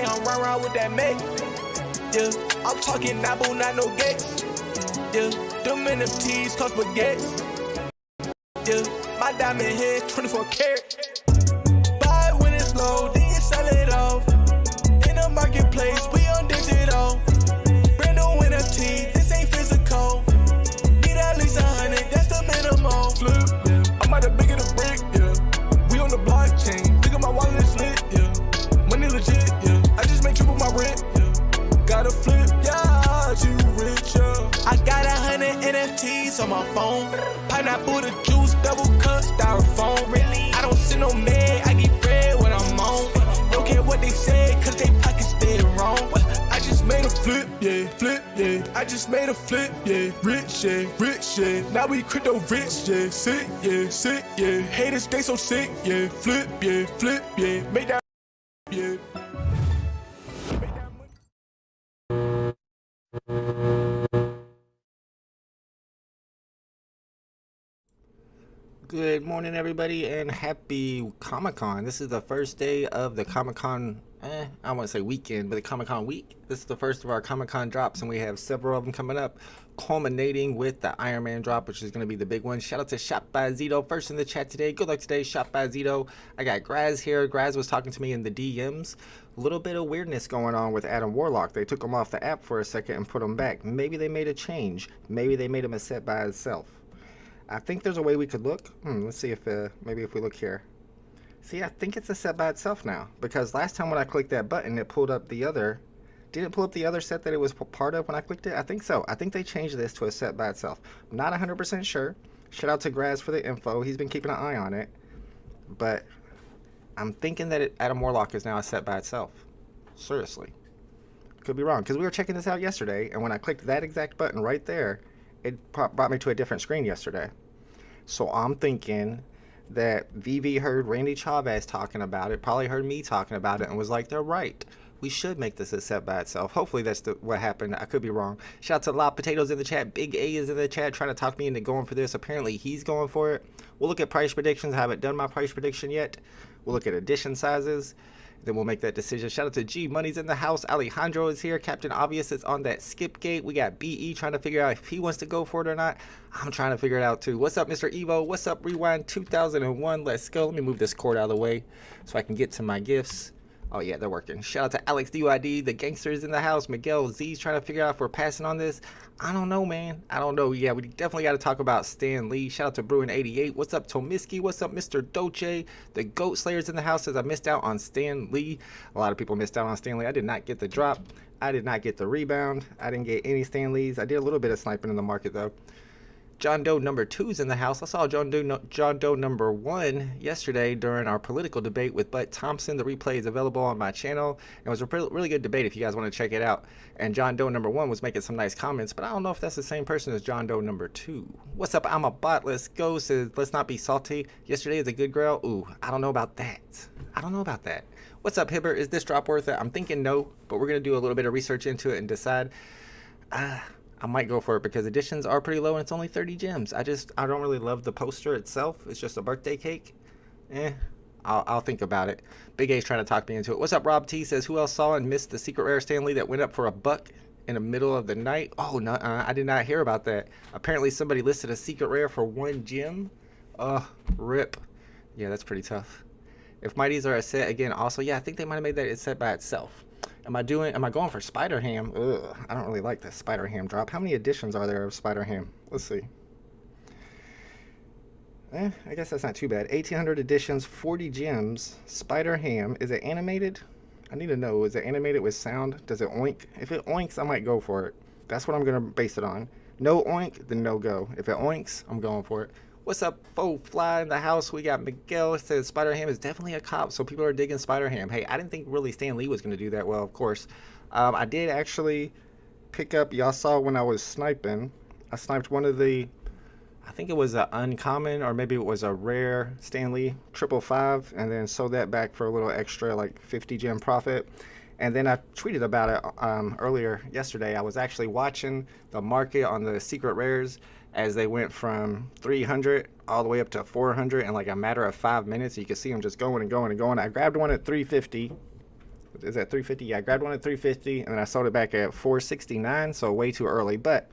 say I'm round with that mate. Yeah, I'm talking Nabu, not no gates. Yeah, them NFTs cost baguettes. Yeah, my diamond head 24 karat. Buy it when it's low, then you sell it off. In the marketplace, we on digital. Brand new NFT, this ain't physical. Need at least 100, that's the minimum. Flip, yeah, I'm out the bigger the brick, yeah. We on the blockchain, look at my wallet is lit, yeah. Money legit, yeah. I just made triple my rent, yeah. Gotta flip, yeah, you rich, yeah. I got 100 NFTs on my phone. Pineapple, the juice, double cup, styrofoam. Really, I don't see no man, I get bread when I'm on. Don't care what they say, cause they pockets stay wrong. I just made a flip, yeah, flip, yeah. I just made a flip, yeah, rich, yeah, rich, yeah. Now we crypto rich, yeah, sick, yeah. Haters, they so sick, yeah, flip, yeah. Make that, yeah. Good morning, everybody, and happy Comic-Con. This is the first day of the Comic-Con, I don't want to say weekend, but the Comic-Con week. This is the first of our Comic-Con drops, and we have several of them coming up, culminating with the Iron Man drop, which is going to be the big one. Shout out to Shop by Zito, first in the chat today. Good luck today, Shop by Zito. I got Graz here. Graz was talking to me in the DMs. A little bit of weirdness going on with Adam Warlock. They took him off the app for a second and put him back. Maybe they made a change. Maybe they made him a set by itself. I think there's a way we could look. Let's see if maybe if we look here. See, I think it's a set by itself now, because last time when I clicked that button, it pulled up the other. Did it pull up the other set that it was part of when I clicked it? I think so. I think they changed this to a set by itself. I'm not 100% sure. Shout out to Graz for the info. He's been keeping an eye on it. But I'm thinking that Adam Warlock is now a set by itself. Seriously. Could be wrong, because we were checking this out yesterday, and when I clicked that exact button right there, it brought me to a different screen yesterday. So I'm thinking that VeVe heard Randy Chavez talking about it, probably heard me talking about it, and was like, they're right. We should make this a set by itself. Hopefully that's what happened. I could be wrong. Shout out to Lot Potatoes in the chat. Big A is in the chat trying to talk me into going for this. Apparently he's going for it. We'll look at price predictions. I haven't done my price prediction yet. We'll look at edition sizes. Then we'll make that decision. Shout out to G Money's in the house. Alejandro is here. Captain Obvious is on that skip gate. We got BE trying to figure out if he wants to go for it or not. I'm trying to figure it out too. What's up, Mr. Evo? What's up, Rewind 2001? Let's go. Let me move this cord out of the way so I can get to my gifts. Oh yeah, they're working. Shout out to Alex DUID. The gangsters in the house. Miguel Z's trying to figure out if we're passing on this. I don't know, man. I don't know. Yeah, we definitely got to talk about Stan Lee. Shout out to Bruin88. What's up, Tomiski? What's up, Mr. Dolce? The Goat Slayers in the house says I missed out on Stan Lee. A lot of people missed out on Stan Lee. I did not get the drop. I did not get the rebound. I didn't get any Stan Lees. I did a little bit of sniping in the market, though. John Doe number 2's in the house. I saw John Doe number 1 yesterday during our political debate with Bud Thompson. The replay is available on my channel. It was a really good debate if you guys want to check it out. And John Doe number 1 was making some nice comments, but I don't know if that's the same person as John Doe number 2. What's up? I'm a bot. Let's go. Says, let's not be salty. Yesterday is a good girl. Ooh, I don't know about that. I don't know about that. What's up, Hibbert? Is this drop worth it? I'm thinking no, but we're going to do a little bit of research into it and decide. I might go for it because editions are pretty low and it's only 30 gems. I don't really love the poster itself. It's just a birthday cake. I'll think about it. Big A's trying to talk me into it. What's up, Rob T? Says, who else saw and missed the secret rare Stan Lee that went up for $1 in the middle of the night? Oh, no, I did not hear about that. Apparently somebody listed a secret rare for 1 gem. Rip. Yeah, that's pretty tough. If Mighties are a set again, also, yeah, I think they might have made that set by itself. Am I going for Spider Ham? Ugh, I don't really like the Spider Ham drop. How many editions are there of Spider Ham? Let's see. I guess that's not too bad. 1,800 editions, 40 gems. Spider Ham. Is it animated? I need to know. Is it animated with sound? Does it oink? If it oinks, I might go for it. That's what I'm going to base it on. No oink, then no go. If it oinks, I'm going for it. What's up, Faux Fly in the house? We got Miguel. Says Spider Ham is definitely a cop, so people are digging Spider Ham. Hey, I didn't think really Stan Lee was going to do that well, of course. I did actually pick up, y'all saw when I was sniping, I sniped one of the, I think it was an uncommon, or maybe it was a rare Stan Lee 555, and then sold that back for a little extra, like 50 gem profit. And then I tweeted about it earlier yesterday. I was actually watching the market on the secret rares as they went from 300 all the way up to 400 in like a matter of 5 minutes. You can see them just going and going and going. I grabbed one at 350 is that 350? Yeah, I grabbed one at 350 and then I sold it back at 469, so way too early. But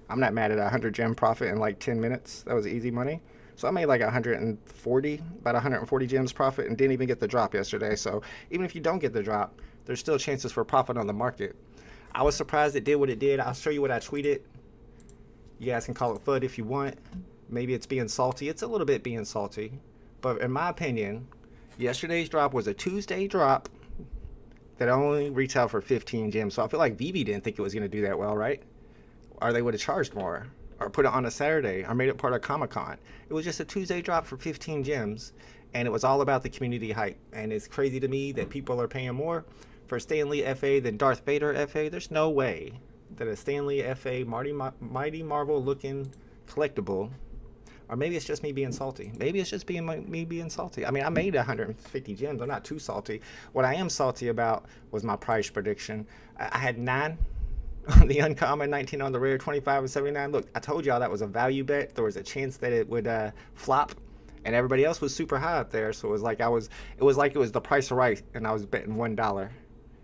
I'm not mad at a 100 gem profit in like 10 minutes. That was easy money. So I made like about 140 gems profit and didn't even get the drop yesterday. So even if you don't get the drop, there's still chances for profit on the market. I was surprised it did what it did. I'll show you what I tweeted. You guys can call it FUD if you want. Maybe it's being salty. It's a little bit being salty. But in my opinion, yesterday's drop was a Tuesday drop that only retailed for 15 gems. So I feel like VeVe didn't think it was going to do that well, right? Or they would have charged more. Or put it on a Saturday. Or made it part of Comic-Con. It was just a Tuesday drop for 15 gems. And it was all about the community hype. And it's crazy to me that people are paying more for Stan Lee FA than Darth Vader FA. There's no way that a Stan Lee FA Mighty Marvel looking collectible, or maybe it's just me being salty. Maybe it's just me being salty. I mean, I made 150 gems. I'm not too salty. What I am salty about was my price prediction. I had 9 on the uncommon, 19 on the rare, 25 and 79. Look, I told y'all that was a value bet. There was a chance that it would flop, and everybody else was super high up there. So it was like it was the price of right, and I was betting $1.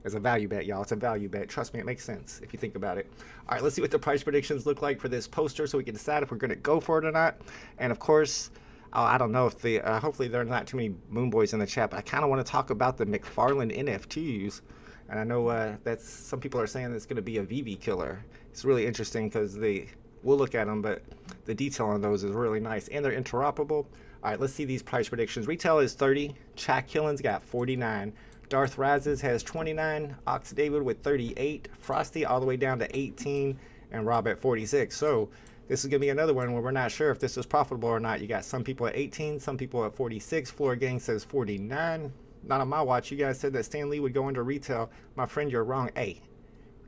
It's a value bet, y'all. It's a value bet. Trust me, it makes sense if you think about it. All right, let's see what the price predictions look like for this poster so we can decide if we're going to go for it or not. And, of course, I don't know if hopefully there are not too many Moon Boys in the chat, but I kind of want to talk about the McFarlane NFTs. And I know that's some people are saying it's going to be a VeVe killer. It's really interesting because we'll look at them, but the detail on those is really nice. And they're interoperable. All right, let's see these price predictions. Retail is 30. Chak Killen's got 49. Darth Rises has 29, Ox David with 38, Frosty all the way down to 18, and Rob at 46. So this is going to be another one where we're not sure if this is profitable or not. You got some people at 18, some people at 46. Floor Gang says 49. Not on my watch. You guys said that Stan Lee would go into retail. My friend, you're wrong. Hey,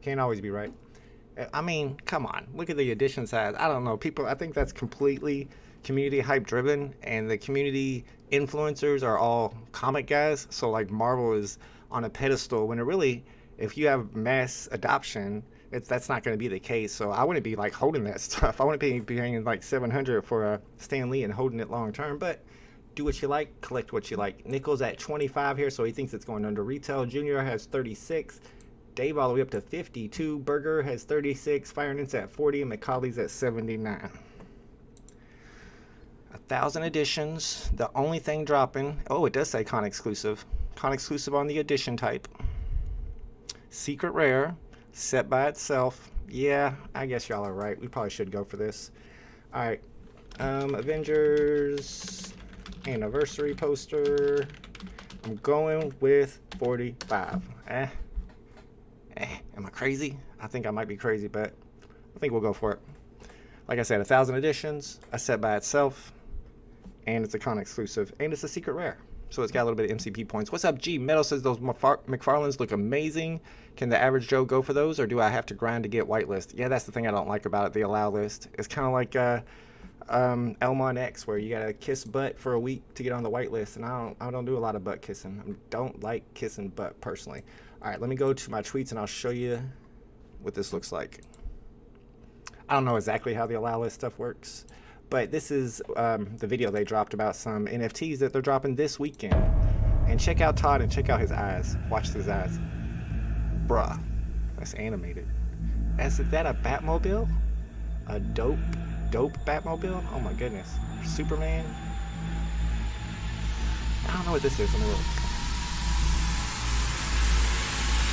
can't always be right. I mean, come on. Look at the edition size. I don't know. People, I think that's completely community hype driven, and the community influencers are all comic guys. So like Marvel is on a pedestal when it really, if you have mass adoption, that's not going to be the case. So I wouldn't be like holding that stuff. I wouldn't be paying like 700 for a Stan Lee and holding it long term. But do what you like, collect what you like. Nickel's at 25 here, so he thinks it's going under retail. Junior has 36. Dave all the way up to 52. Burger has 36. Fire Ninja at 40. And McCauley's at 79. 1,000 editions. The only thing dropping. Oh, it does say con exclusive. Con exclusive on the edition type. Secret rare. Set by itself. Yeah, I guess y'all are right. We probably should go for this. All right. Avengers anniversary poster. I'm going with 45. Am I crazy? I think I might be crazy, but I think we'll go for it. Like I said, 1,000 editions, a set by itself, and it's a con exclusive, and it's a secret rare. So it's got a little bit of MCP points. What's up, G? Metal says those McFarlanes look amazing. Can the average Joe go for those, or do I have to grind to get whitelist? Yeah, that's the thing I don't like about it, the allow list. It's kind of like Elmon X, where you gotta kiss butt for a week to get on the whitelist, and I don't do a lot of butt kissing. I don't like kissing butt personally. All right, let me go to my tweets and I'll show you what this looks like. I don't know exactly how the allow list stuff works, but this is the video they dropped about some NFTs that they're dropping this weekend. And check out Todd and check out his eyes. Watch his eyes. Bruh, that's animated. Is that a Batmobile? A dope Batmobile? Oh my goodness. Superman? I don't know what this is. Let me look.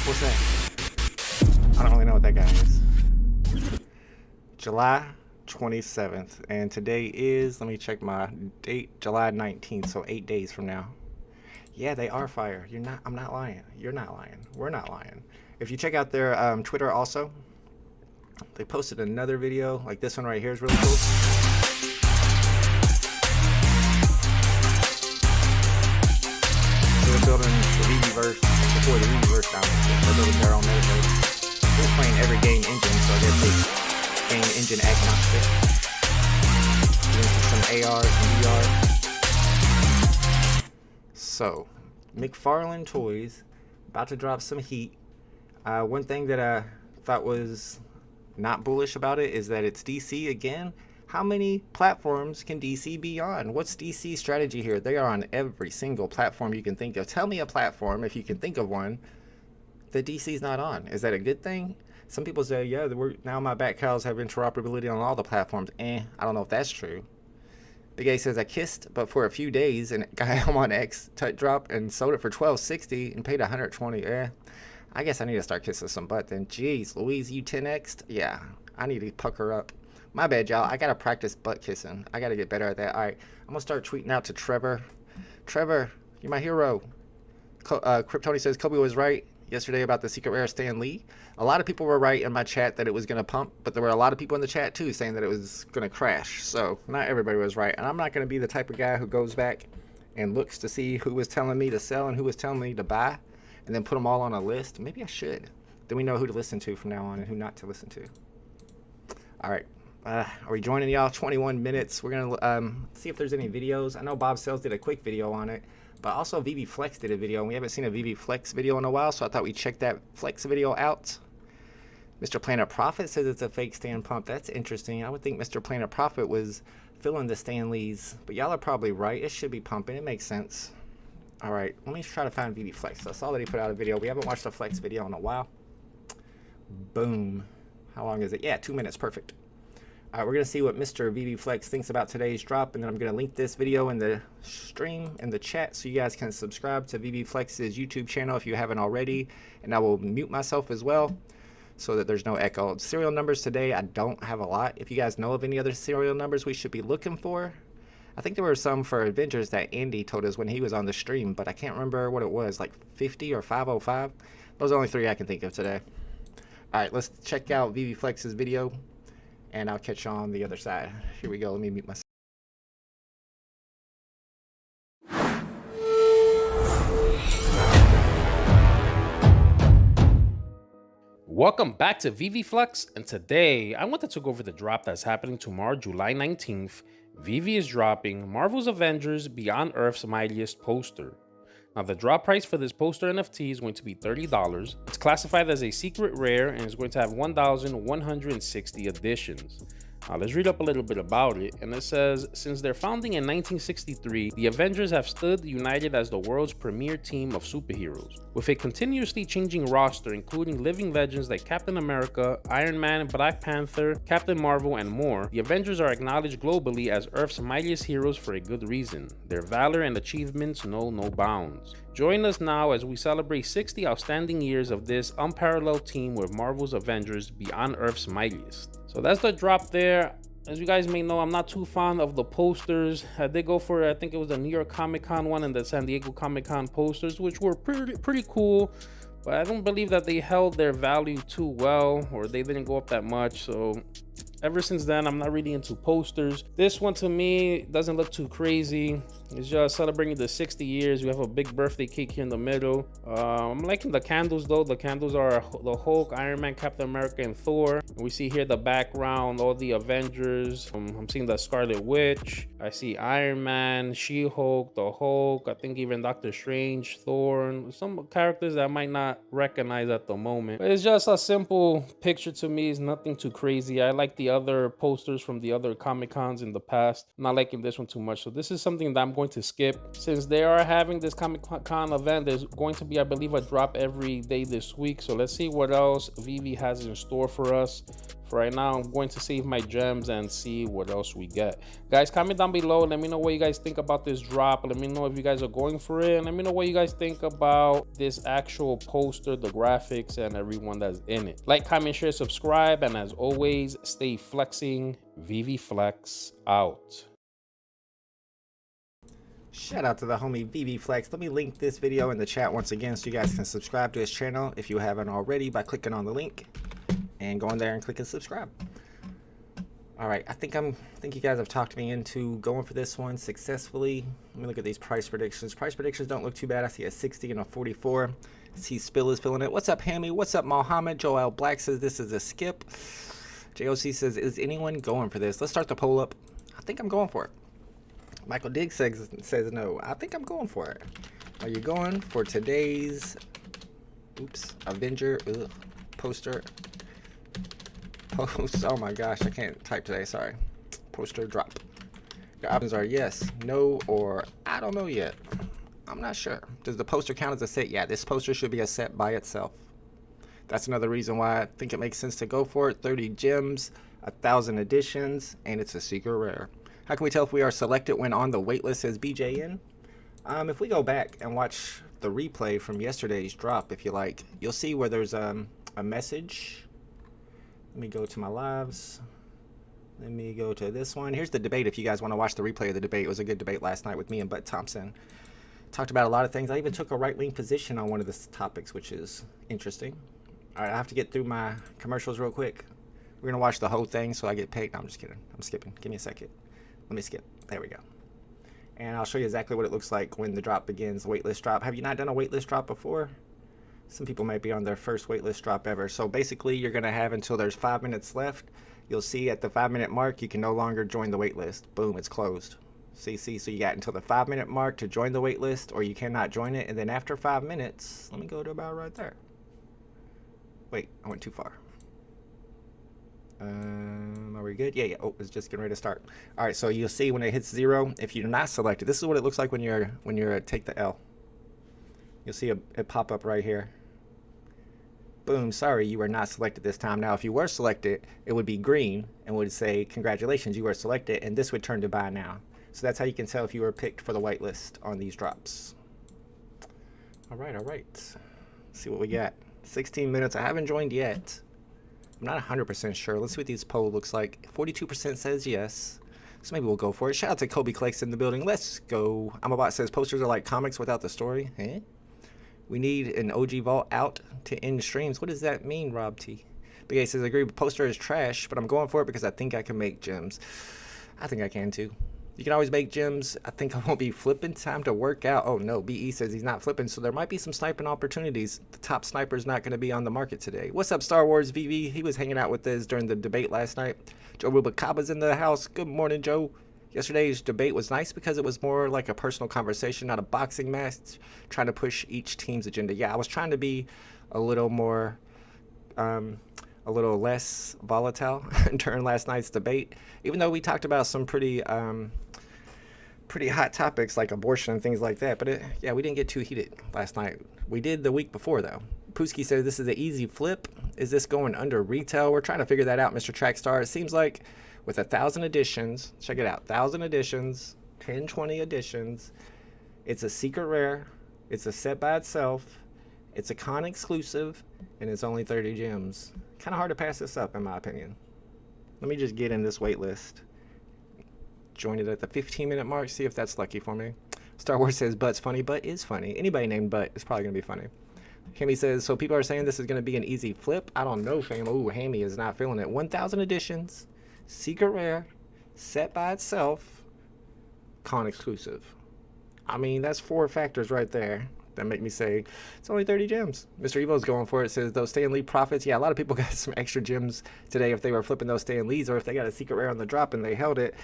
What's that? I don't really know what that guy is. July 27th, and today is, let me check my date, July 19th, so 8 days from now. Yeah, they are fire. I'm not lying. You're not lying. We're not lying. If you check out their Twitter also, they posted another video, like this one right here is really cool. So they're building the VeVeverse before the VeVeverse down. They're building their own metaverse. They're playing every game engine, so I guess they game engine agnostic. Some AR, some VR. So, McFarlane Toys about to drop some heat. One thing that I thought was not bullish about it is that it's DC again. How many platforms can DC be on? What's DC's strategy here? They are on every single platform you can think of. Tell me a platform, if you can think of one, the DC's not on. Is that a good thing? Some people say, yeah, now my back cows have interoperability on all the platforms. I don't know if that's true. Big A says, I kissed, but for a few days, and got him on X tut drop and sold it for $12.60 and paid $120. I guess I need to start kissing some butt then. Jeez, Louise, you 10x'd? Yeah, I need to pucker up. My bad, y'all. I gotta practice butt kissing. I gotta get better at that. All right, I'm gonna start tweeting out to Trevor. Trevor, you're my hero. Kryptoni says Kobe was right yesterday about the secret rare Stan Lee. A lot of people were right in my chat that it was gonna pump, but there were a lot of people in the chat too saying that it was gonna crash. So not everybody was right, and I'm not gonna be the type of guy who goes back and looks to see who was telling me to sell and who was telling me to buy, and then put them all on a list. Maybe I should. Then we know who to listen to from now on and who not to listen to. All right. Are we joining y'all? 21 minutes. We're gonna see if there's any videos. I know Bob Sells did a quick video on it, but also VeVe Flex did a video, and we haven't seen a VeVe Flex video in a while, so I thought we'd check that Flex video out. Mr. Planet Profit says it's a fake Stan pump. That's interesting. I would think Mr. Planet Profit was filling the Stan Lees, but y'all are probably right. It should be pumping. It makes sense. All right, let me try to find VeVe Flex. I saw that he put out a video. We haven't watched a Flex video in a while. Boom. How long is it? Yeah, 2 minutes. Perfect. All right, we're going to see what Mr. VeVe Flex thinks about today's drop, and then I'm going to link this video in the stream, in the chat, so you guys can subscribe to VeVe Flex's YouTube channel if you haven't already, and I will mute myself as well so that there's no echo. Serial numbers today, I don't have a lot. If you guys know of any other serial numbers we should be looking for, I think there were some for Avengers that Andy told us when he was on the stream, but I can't remember what it was, like 50 or 505. Those are only 3 I can think of today. All right, let's check out VeVe Flex's video, and I'll catch you on the other side. Here we go. Let me mute myself. Welcome back to VeVe Flex, and today I wanted to go over the drop that's happening tomorrow, July 19th. VeVe is dropping Marvel's Avengers Beyond Earth's Mightiest poster. Now, the drop price for this poster NFT is going to be $30. It's classified as a secret rare and is going to have 1,160 editions. Now, let's read up a little bit about it. And it says, since their founding in 1963, the Avengers have stood united as the world's premier team of superheroes. With a continuously changing roster, including living legends like Captain America, Iron Man, Black Panther, Captain Marvel, and more, the Avengers are acknowledged globally as Earth's mightiest heroes for a good reason. Their valor and achievements know no bounds. Join us now as we celebrate 60 outstanding years of this unparalleled team with Marvel's Avengers Beyond Earth's Mightiest. So that's the drop there. As you guys may know, I'm not too fond of the posters. I did go for, I think it was the New York Comic Con one and the San Diego Comic Con posters, which were pretty cool. But I don't believe that they held their value too well, or they didn't go up that much. So ever since then, I'm not really into posters. This one to me doesn't look too crazy. It's just celebrating the 60 years. We have a big birthday cake here in the middle. I'm liking the candles though. The candles are the Hulk, Iron Man, Captain America, and Thor. We see here the background, all the Avengers. I'm seeing the Scarlet Witch. I see Iron Man, She-Hulk, the Hulk. I think even Doctor Strange, Thor, and some characters that I might not recognize at the moment. But it's just a simple picture to me. It's nothing too crazy. I like the other posters from the other Comic Cons in the past. I'm not liking this one too much. So this is something that I'm going to skip. Since they are having this Comic Con event, there's going to be, I believe, a drop every day this week. So let's see what else VeVe has in store for us. For right now, I'm going to save my gems and see what else we get. Guys, comment down below. Let me know what you guys think about this drop. Let me know if you guys are going for it. And let me know what you guys think about this actual poster, the graphics, and everyone that's in it. Like, comment, share, subscribe. And as always, stay flexing. VeVe Flex out. Shout out to the homie VeVe Flex. Let me link this video in the chat once again so you guys can subscribe to his channel if you haven't already by clicking on the link and going there and clicking subscribe. All right, I think you guys have talked me into going for this one successfully. Let me look at these price predictions. Price predictions don't look too bad. I see a 60 and a 44. See Spill is filling it. What's up, Hammy? What's up, Mohammed? Joel Black says this is a skip. JOC says, is anyone going for this? Let's start the poll up. I think I'm going for it. Michael Diggs says no. I think I'm going for it. Are you going for today's Avenger poster? Oh my gosh, I can't type today, sorry. Poster drop. Your options are yes, no, or I don't know yet. I'm not sure. Does the poster count as a set? Yeah, this poster should be a set by itself. That's another reason why I think it makes sense to go for it. 30 gems, 1,000 editions, and it's a secret rare. How can we tell if we are selected when on the waitlist as BJN? If we go back and watch the replay from yesterday's drop, if you like, you'll see where there's a message. Let me go to my lives. Let me go to this one. Here's the debate if you guys want to watch the replay of the debate. It was a good debate last night with me and Bud Thompson. Talked about a lot of things. I even took a right-wing position on one of the topics, which is interesting. All right, I have to get through my commercials real quick. We're going to watch the whole thing so I get paid. No, I'm just kidding. I'm skipping. Give me a second. Let me skip. There we go. And I'll show you exactly what it looks like when the drop begins, waitlist drop. Have you not done a waitlist drop before? Some people might be on their first waitlist drop ever. So basically, you're going to have until there's 5 minutes left. You'll see at the 5-minute mark, you can no longer join the waitlist. Boom, it's closed. See, so you got until the 5-minute mark to join the waitlist, or you cannot join it. And then after 5 minutes, let me go to about right there. Wait, I went too far. Are we good? Yeah. Oh, it's just getting ready to start. All right, so you'll see when it hits 0, if you're not selected, this is what it looks like when you're take the L. You'll see it pop up right here. Boom, sorry, you were not selected this time. Now, if you were selected, it would be green and would say, congratulations, you were selected, and this would turn to buy now. So that's how you can tell if you were picked for the whitelist on these drops. All right. Let's see what we got. 16 minutes. I haven't joined yet. I'm not 100% sure. Let's see what these poll looks like. 42% says yes. So maybe we'll go for it. Shout out to Kobe Collects in the building. Let's go. Amabot says posters are like comics without the story. Eh? We need an OG vault out to end streams. What does that mean, Rob T? Big A says, agree, poster is trash, but I'm going for it because I think I can make gems. I think I can too. You can always make gems. I think I won't be flipping. Time to work out. Oh no, BE says he's not flipping, so there might be some sniping opportunities. The top sniper is not going to be on the market today. What's up, Star Wars VeVe? He was hanging out with us during the debate last night. Joe Rubicaba's in the house. Good morning, Joe. Yesterday's debate was nice because it was more like a personal conversation, not a boxing match, trying to push each team's agenda. Yeah, I was trying to be a little more, a little less volatile during last night's debate, even though we talked about some pretty hot topics like abortion and things like that. But yeah, we didn't get too heated last night. We did the week before, though. Pooski says this is an easy flip. Is this going under retail? We're trying to figure that out, Mr. Trackstar. It seems like with 1,000 editions, check it out, 1,000 editions, 10, 20 editions, it's a secret rare, it's a set by itself, it's a con exclusive, and it's only 30 gems. Kind of hard to pass this up, in my opinion. Let me just get in this wait list. Join it at the 15-minute mark, see if that's lucky for me. Star Wars says Butt's funny. Butt is funny. Anybody named Butt is probably going to be funny. Hammy says, so people are saying this is going to be an easy flip? I don't know, fam. Ooh, Hammy is not feeling it. 1,000 editions, secret rare, set by itself, con exclusive. I mean, that's 4 factors right there that make me say it's only 30 gems. Mr. Evo's going for it. Says those Stan Lee profits. Yeah, a lot of people got some extra gems today if they were flipping those Stan Lees or if they got a secret rare on the drop and they held it.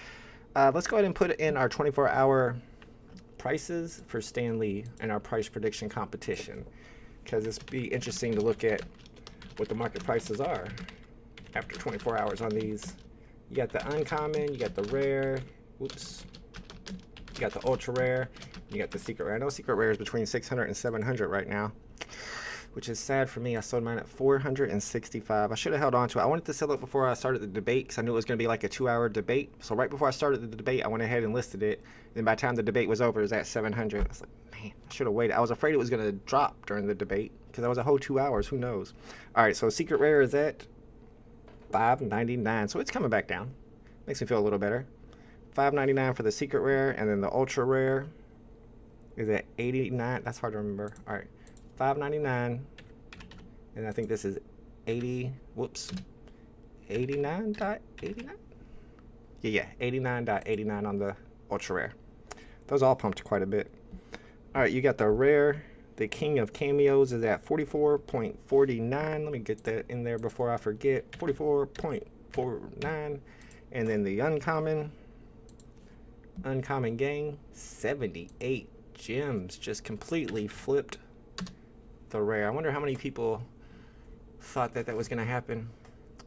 Let's go ahead and put in our 24-hour prices for Stan Lee and our price prediction competition, because it's be interesting to look at what the market prices are after 24 hours on these. You got the uncommon, you got the rare, whoops, you got the ultra rare, you got the secret rare. I know secret rare is between 600 and 700 right now, which is sad for me. I sold mine at 465. I should have held on to it. I wanted to sell it before I started the debate because I knew it was going to be like a 2-hour debate. So right before I started the debate, I went ahead and listed it. And by the time the debate was over, it was at 700. I was like, man, I should have waited. I was afraid it was going to drop during the debate because that was a whole 2 hours. Who knows? All right, so secret rare is at $5.99. So it's coming back down. Makes me feel a little better. $5.99 for the secret rare, and then the ultra rare is at $89. That's hard to remember. All right, $5.99, and I think this is 89.89. Yeah, 89.89 on the ultra rare. Those all pumped quite a bit. All right, you got the rare. The king of cameos is at 44.49. Let me get that in there before I forget. 44.49, and then the uncommon gang, 78 gems, just completely flipped the rare. I wonder how many people thought that was going to happen.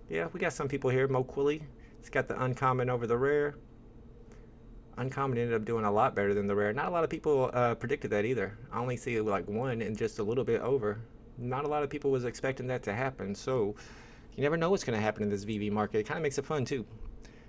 Yeah, we got some people here. Mo Quilly, it's got the uncommon over the rare. Uncommon ended up doing a lot better than the rare. Not a lot of people predicted that either. I only see like one and just a little bit over. Not a lot of people was expecting that to happen, so you never know what's going to happen in this VeVe market. It kind of makes it fun too.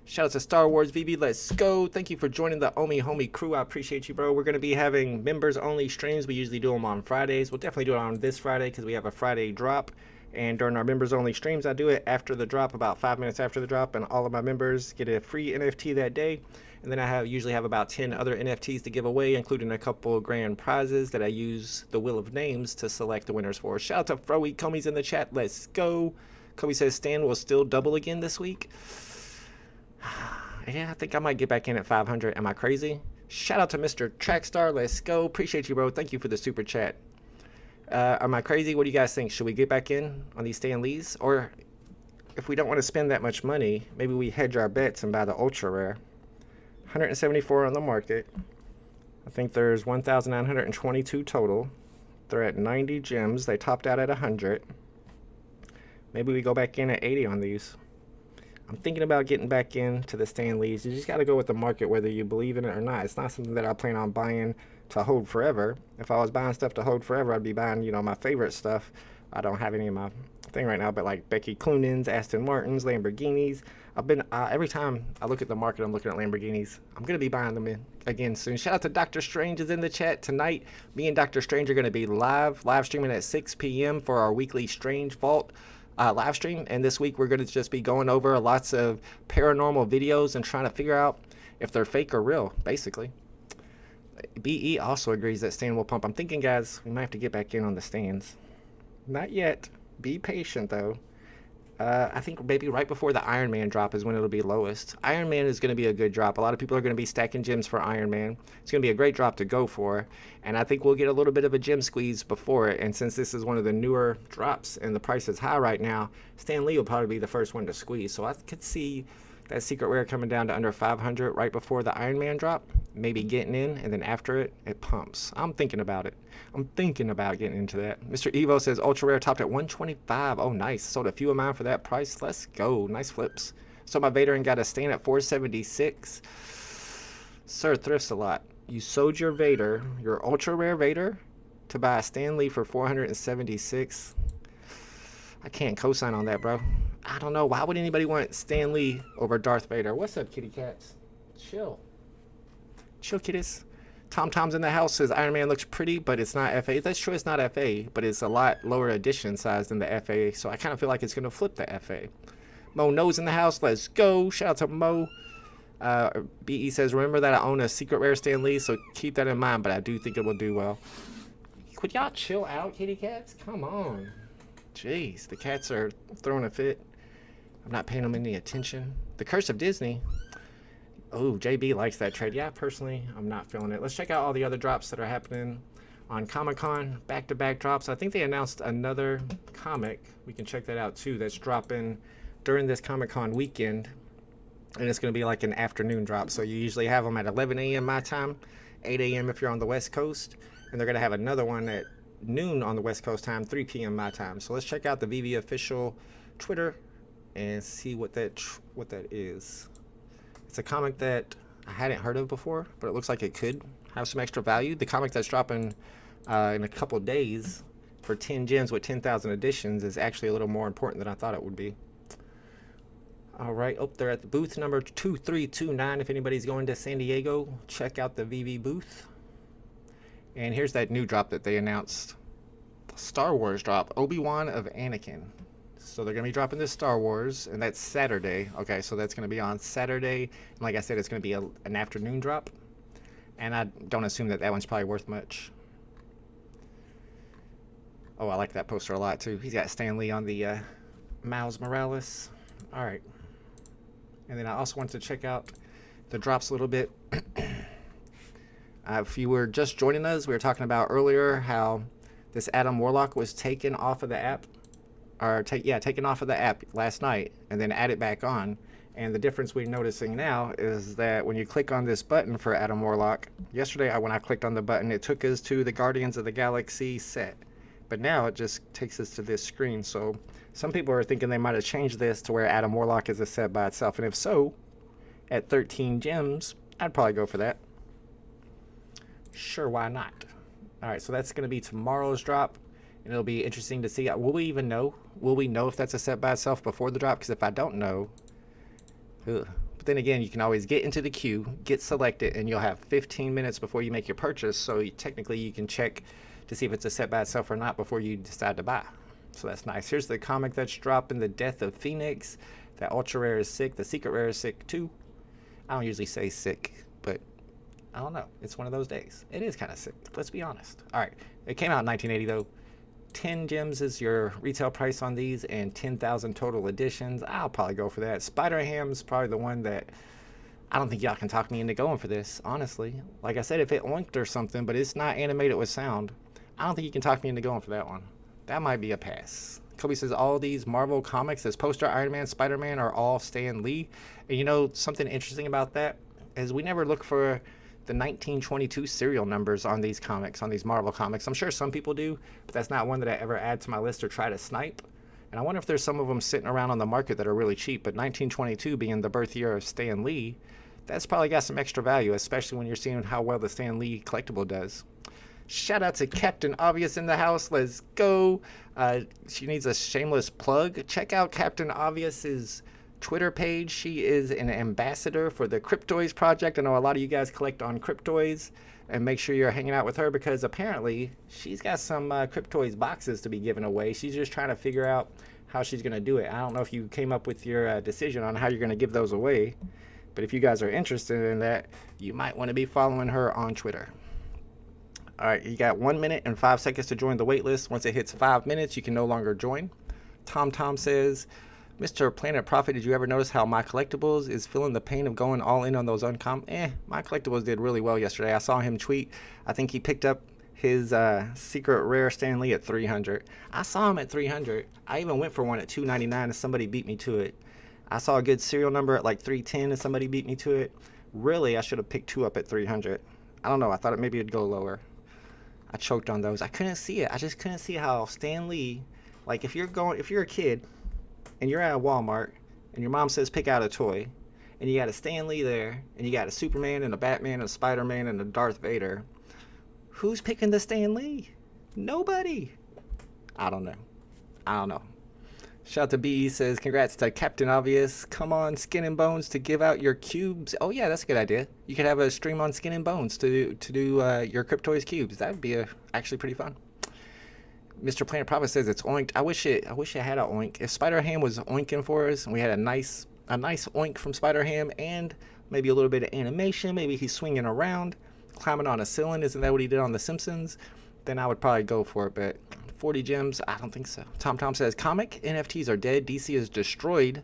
Shout out to Star Wars VeVe, let's go. Thank you for joining the Omi Homie crew. I appreciate you, bro. We're going to be having members only streams. We usually do them on Fridays. We'll definitely do it on this Friday because we have a Friday drop. And during our members only streams, I do it after the drop, about 5 minutes after the drop, and all of my members get a free NFT that day. And then I usually have about 10 other NFTs to give away, including a couple grand prizes that I use the Wheel of Names to select the winners for. Shout out to Froey. Comey's in the chat. Let's go. Comey says Stan will still double again this week. Yeah, I think I might get back in at 500. Am I crazy? Shout out to Mr. Trackstar. Let's go. Appreciate you, bro. Thank you for the super chat. Am I crazy? What do you guys think? Should we get back in on these Stan Lees? Or if we don't want to spend that much money, maybe we hedge our bets and buy the ultra rare. 174 on the market. I think there's 1,922 total. They're at 90 gems. They topped out at 100. Maybe we go back in at 80 on these. I'm thinking about getting back into the Stan Lees. You just got to go with the market whether you believe in it or not. It's not something that I plan on buying to hold forever. If I was buying stuff to hold forever, I'd be buying, you know, my favorite stuff. I don't have any of my thing right now, but like Becky Cloonan's, Aston Martin's, Lamborghinis. I've been every time I look at the market, I'm looking at Lamborghinis. I'm gonna be buying them in again soon. Shout out to Dr. Strange is in the chat tonight. Me and Dr. Strange are gonna be live streaming at 6 p.m. for our weekly Strange Vault live stream. And this week we're gonna just be going over lots of paranormal videos and trying to figure out if they're fake or real, basically. BE also agrees that Stan will pump. I'm thinking, guys, we might have to get back in on the stands. Not yet. Be patient, though. I think maybe right before the Iron Man drop is when it'll be lowest. Iron Man is going to be a good drop. A lot of people are going to be stacking gems for Iron Man. It's going to be a great drop to go for. And I think we'll get a little bit of a gem squeeze before it. And since this is one of the newer drops and the price is high right now, Stan Lee will probably be the first one to squeeze. So I could see that secret rare coming down to under 500 right before the Iron Man drop, maybe getting in, and then after it, it pumps. I'm thinking about it. I'm thinking about getting into that. Mr. Evo says ultra rare topped at 125. Oh, nice. Sold a few of mine for that price. Let's go. Nice flips. So my Vader and got a stand at 476. Sir thrifts a lot. You sold your Vader, your ultra rare Vader, to buy a Stan Lee for 476. I can't co-sign on that, bro. I don't know. Why would anybody want Stan Lee over Darth Vader? What's up, kitty cats? Chill. Chill, kitties. Tom's in the house says Iron Man looks pretty, but it's not FA. That's true, it's not FA, but it's a lot lower edition size than the FA, so I kind of feel like it's going to flip the FA. Mo Knows in the house. Let's go. Shout out to Mo. BE says, remember that I own a secret rare Stan Lee, so keep that in mind, but I do think it will do well. Could y'all chill out, kitty cats? Come on. Jeez, the cats are throwing a fit. I'm not paying them any attention. The Curse of Disney. Oh, JB likes that trade. Yeah, personally, I'm not feeling it. Let's check out all the other drops that are happening on Comic-Con. Back-to-back drops. I think they announced another comic. We can check that out, too. That's dropping during this Comic-Con weekend. And it's going to be like an afternoon drop. So you usually have them at 11 a.m. my time, 8 a.m. if you're on the West Coast. And they're going to have another one at noon on the West Coast time, 3 p.m. my time. So let's check out the VeVe official Twitter and see what that is. It's a comic that I hadn't heard of before, but it looks like it could have some extra value. The comic that's dropping in a couple days for 10 gems with 10,000 editions is actually a little more important than I thought it would be. All right, they're at the booth number 2329. If anybody's going to San Diego, check out the VeVe booth. And here's that new drop that they announced. Star Wars drop, Obi-Wan of Anakin. So they're going to be dropping this Star Wars, and that's Saturday. Okay, so that's going to be on Saturday. And like I said, it's going to be an afternoon drop. And I don't assume that one's probably worth much. Oh, I like that poster a lot, too. He's got Stan Lee on the Miles Morales. All right. And then I also wanted to check out the drops a little bit. If you were just joining us, we were talking about earlier how this Adam Warlock was taken off of the app. Taken off of the app last night and then added back on. And the difference we're noticing now is that when you click on this button for Adam Warlock, yesterday when I clicked on the button, it took us to the Guardians of the Galaxy set. But now it just takes us to this screen. So some people are thinking they might have changed this to where Adam Warlock is a set by itself. And if so, at 13 gems, I'd probably go for that. Sure, why not? All right, so that's going to be tomorrow's drop. And it'll be interesting to see. Will we even know? Will we know if that's a set by itself before the drop? Because if I don't know, ugh. But then again, you can always get into the queue, get selected, and you'll have 15 minutes before you make your purchase. So technically, you can check to see if it's a set by itself or not before you decide to buy. So that's nice. Here's the comic that's dropping, The Death of Phoenix. That ultra rare is sick. The secret rare is sick too. I don't usually say sick, but I don't know. It's one of those days. It is kind of sick. Let's be honest. All right. It came out in 1980 though. 10 gems is your retail price on these, and 10,000 total editions. I'll probably go for that. Spider-Ham's probably the one that I don't think y'all can talk me into going for this, honestly. Like I said, if it oinked or something, but it's not animated with sound, I don't think you can talk me into going for that one. That might be a pass. Kobe says all these Marvel comics, this poster, Iron Man, Spider-Man, are all Stan Lee. And you know, something interesting about that is we never look for the 1922 serial numbers on these comics, on these Marvel comics. I'm sure some people do, but that's not one that I ever add to my list or try to snipe. And I wonder if there's some of them sitting around on the market that are really cheap, but 1922 being the birth year of Stan Lee, that's probably got some extra value, especially when you're seeing how well the Stan Lee collectible does. Shout out to Captain Obvious in the house. Let's go. She needs a shameless plug. Check out Captain Obvious's Twitter page. She is an ambassador for the Cryptoids project. I know a lot of you guys collect on Cryptoids, and make sure you're hanging out with her because apparently she's got some Cryptoids boxes to be given away. She's just trying to figure out how she's going to do it. I don't know if you came up with your decision on how you're going to give those away, but if you guys are interested in that, you might want to be following her on Twitter. All right, you got 1 minute and 5 seconds to join the wait list. Once it hits 5 minutes, you can no longer join. Tom says, Mr. Planet Prophet, did you ever notice how my collectibles is feeling the pain of going all in on those uncommon? My collectibles did really well yesterday. I saw him tweet. I think he picked up his secret rare Stan Lee at 300. I saw him at 300. I even went for one at 299 and somebody beat me to it. I saw a good serial number at like 310 and somebody beat me to it. Really, I should have picked two up at 300. I don't know. I thought maybe it'd go lower. I choked on those. I couldn't see it. I just couldn't see how Stan Lee, like if you're a kid and you're at a Walmart and your mom says pick out a toy and you got a Stan Lee there and you got a Superman and a Batman and a Spider-Man and a Darth Vader, who's picking the Stan Lee? Nobody. I don't know. Shout out to B. Says, congrats to Captain Obvious. Come on, Skin and Bones to give out your cubes. Oh, yeah, that's a good idea. You could have a stream on Skin and Bones to do your Cryptoids cubes. That would be actually pretty fun. Mr. Planet Prophet says it's oinked. I wish it had a oink. If Spider-Ham was oinking for us and we had a nice oink from Spider-Ham and maybe a little bit of animation, maybe he's swinging around, climbing on a ceiling. Isn't that what he did on The Simpsons? Then I would probably go for it, but 40 gems, I don't think so. Tom says, comic NFTs are dead, DC is destroyed,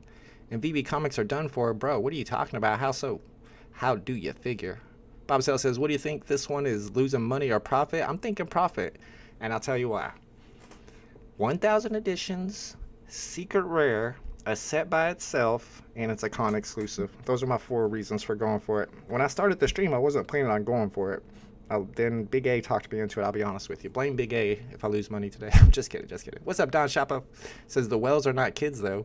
and VeVe comics are done for. Bro, what are you talking about? How so? How do you figure? Bob Sale says, what do you think this one is, losing money or profit? I'm thinking profit, and I'll tell you why. 1,000 editions, secret rare, a set by itself, and it's a con exclusive. Those are my 4 reasons for going for it. When I started the stream, I wasn't planning on going for it. Then Big A talked me into it, I'll be honest with you. Blame Big A if I lose money today. I'm just kidding. What's up, Don Shapa? Says the Wells are not kids, though.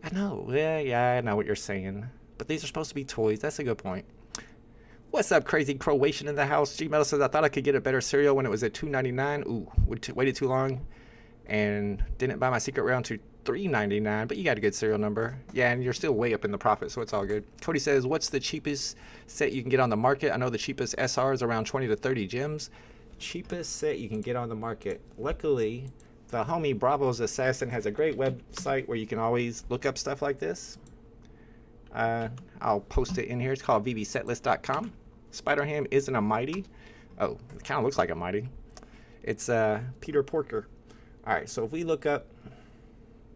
I know. Yeah, I know what you're saying. But these are supposed to be toys. That's a good point. What's up, Crazy Croatian in the house? G Metal says, I thought I could get a better cereal when it was at $2.99. Ooh, waited too long and didn't buy my secret round to $3.99, but you got a good serial number. Yeah, and you're still way up in the profit, so it's all good. Cody says, what's the cheapest set you can get on the market? I know the cheapest SR is around 20 to 30 gems. Cheapest set you can get on the market. Luckily, the homie Bravo's Assassin has a great website where you can always look up stuff like this. I'll post it in here. It's called VeVeSetlist.com. Spider-Ham isn't a mighty. Oh, it kind of looks like a mighty. It's Peter Porker. All right, so if we look up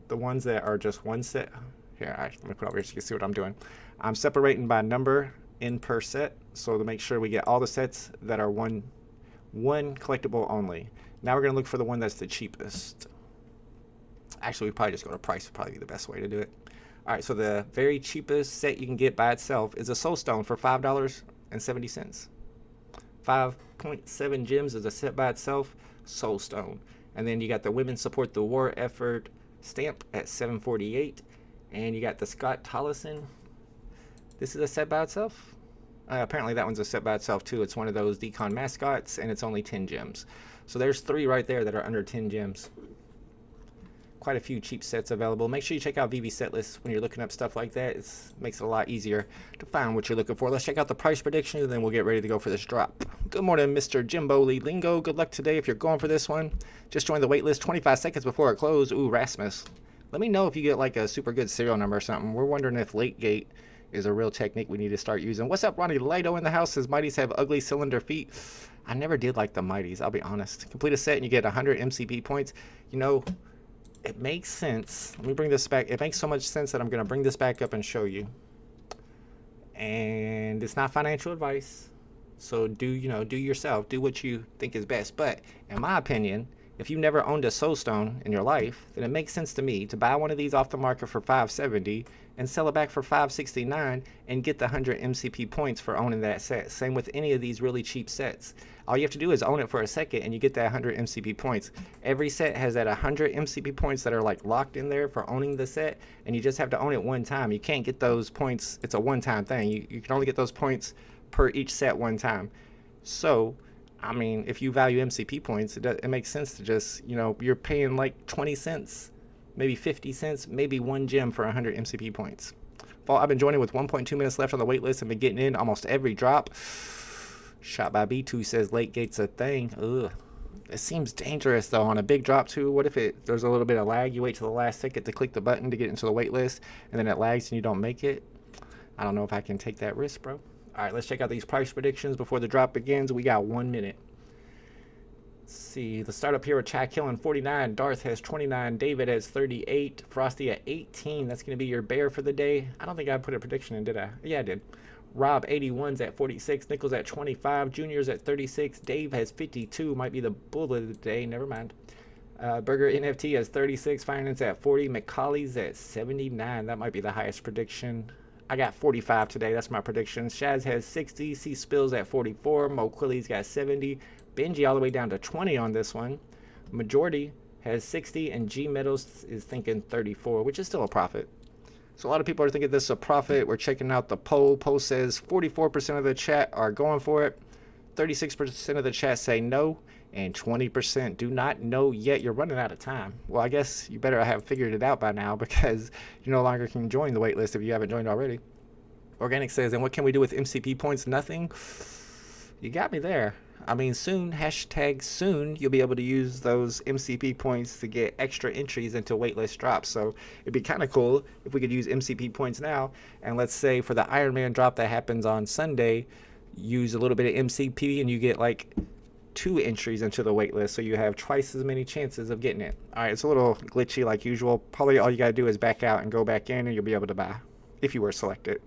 the ones that are just one set. Here, all right, let me put it over here so you can see what I'm doing. I'm separating by number in per set, so to make sure we get all the sets that are one collectible only. Now we're gonna look for the one that's the cheapest. Actually, we probably just go to price, would probably be the best way to do it. All right, so the very cheapest set you can get by itself is a Soul Stone for $5.70. 5.7 gems is a set by itself, Soul Stone. And then you got the Women Support the War Effort stamp at $7.48, and you got the Scott Tollison. This is a set by itself. Apparently that one's a set by itself too. It's one of those decon mascots, and it's only 10 gems. So there's 3 right there that are under 10 gems. Quite a few cheap sets available. Make sure you check out VeVe set lists when you're looking up stuff like that. It makes it a lot easier to find what you're looking for. Let's check out the price predictions, and then we'll get ready to go for this drop. Good morning, Mr. Jimbo Lee Lingo. Good luck today if you're going for this one. Just joined the waitlist 25 seconds before it closed. Ooh, Rasmus. Let me know if you get like a super good serial number or something. We're wondering if late gate is a real technique we need to start using. What's up, Ronnie Lido in the house? Says Mighties have ugly cylinder feet. I never did like the Mighties, I'll be honest. Complete a set and you get 100 MCP points. You know, it makes sense. Let me bring this back. It makes so much sense that I'm going to bring this back up and show you. And it's not financial advice. So do yourself. Do what you think is best. But in my opinion, if you've never owned a Soul Stone in your life, then it makes sense to me to buy one of these off the market for $570 and sell it back for $569 and get the 100 MCP points for owning that set. Same with any of these really cheap sets. All you have to do is own it for a second and you get that 100 MCP points. Every set has that 100 MCP points that are like locked in there for owning the set, and you just have to own it one time. You can't get those points. It's a one-time thing. You can only get those points per each set one time. So I mean, if you value MCP points, it makes sense to just, you're paying like 20 cents, maybe 50 cents, maybe one gem for 100 MCP points. Fall, I've been joining with 1.2 minutes left on the wait list and been getting in almost every drop. Shot by B2 says late gate's a thing. Ugh. It seems dangerous though on a big drop too. What if there's a little bit of lag? You wait till the last second to click the button to get into the wait list, and then it lags and you don't make it. I don't know if I can take that risk, bro. All right, let's check out these price predictions before the drop begins. We got 1 minute. Let's see, the startup here with Chad Killing 49, Darth has 29, David has 38, Frosty at 18. That's going to be your bear for the day. I don't think I put a prediction in, did I? Yeah, I did. Rob 81's at 46, Nichols at 25, Junior's at 36, Dave has 52, might be the bull of the day, never mind. Burger NFT has 36, Finance at 40, McCauley's at 79, that might be the highest prediction. I got 45 today. That's my prediction. Shaz has 60. C Spills at 44. Mo Quilly's got 70. Benji all the way down to 20 on this one. Majority has 60. And G Meadows is thinking 34, which is still a profit. So a lot of people are thinking this is a profit. We're checking out the poll. Poll says 44% of the chat are going for it. 36% of the chat say no. And 20% do not know yet. You're running out of time. Well, I guess you better have figured it out by now, because you no longer can join the waitlist if you haven't joined already. Organic says, and what can we do with MCP points? Nothing. You got me there. I mean, soon, hashtag soon, you'll be able to use those MCP points to get extra entries into waitlist drops. So it'd be kind of cool if we could use MCP points now. And let's say for the Iron Man drop that happens on Sunday, use a little bit of MCP and you get like 2 entries into the wait list, so you have twice as many chances of getting it. All right, it's a little glitchy like usual. Probably all you gotta do is back out and go back in, and you'll be able to buy if you were selected.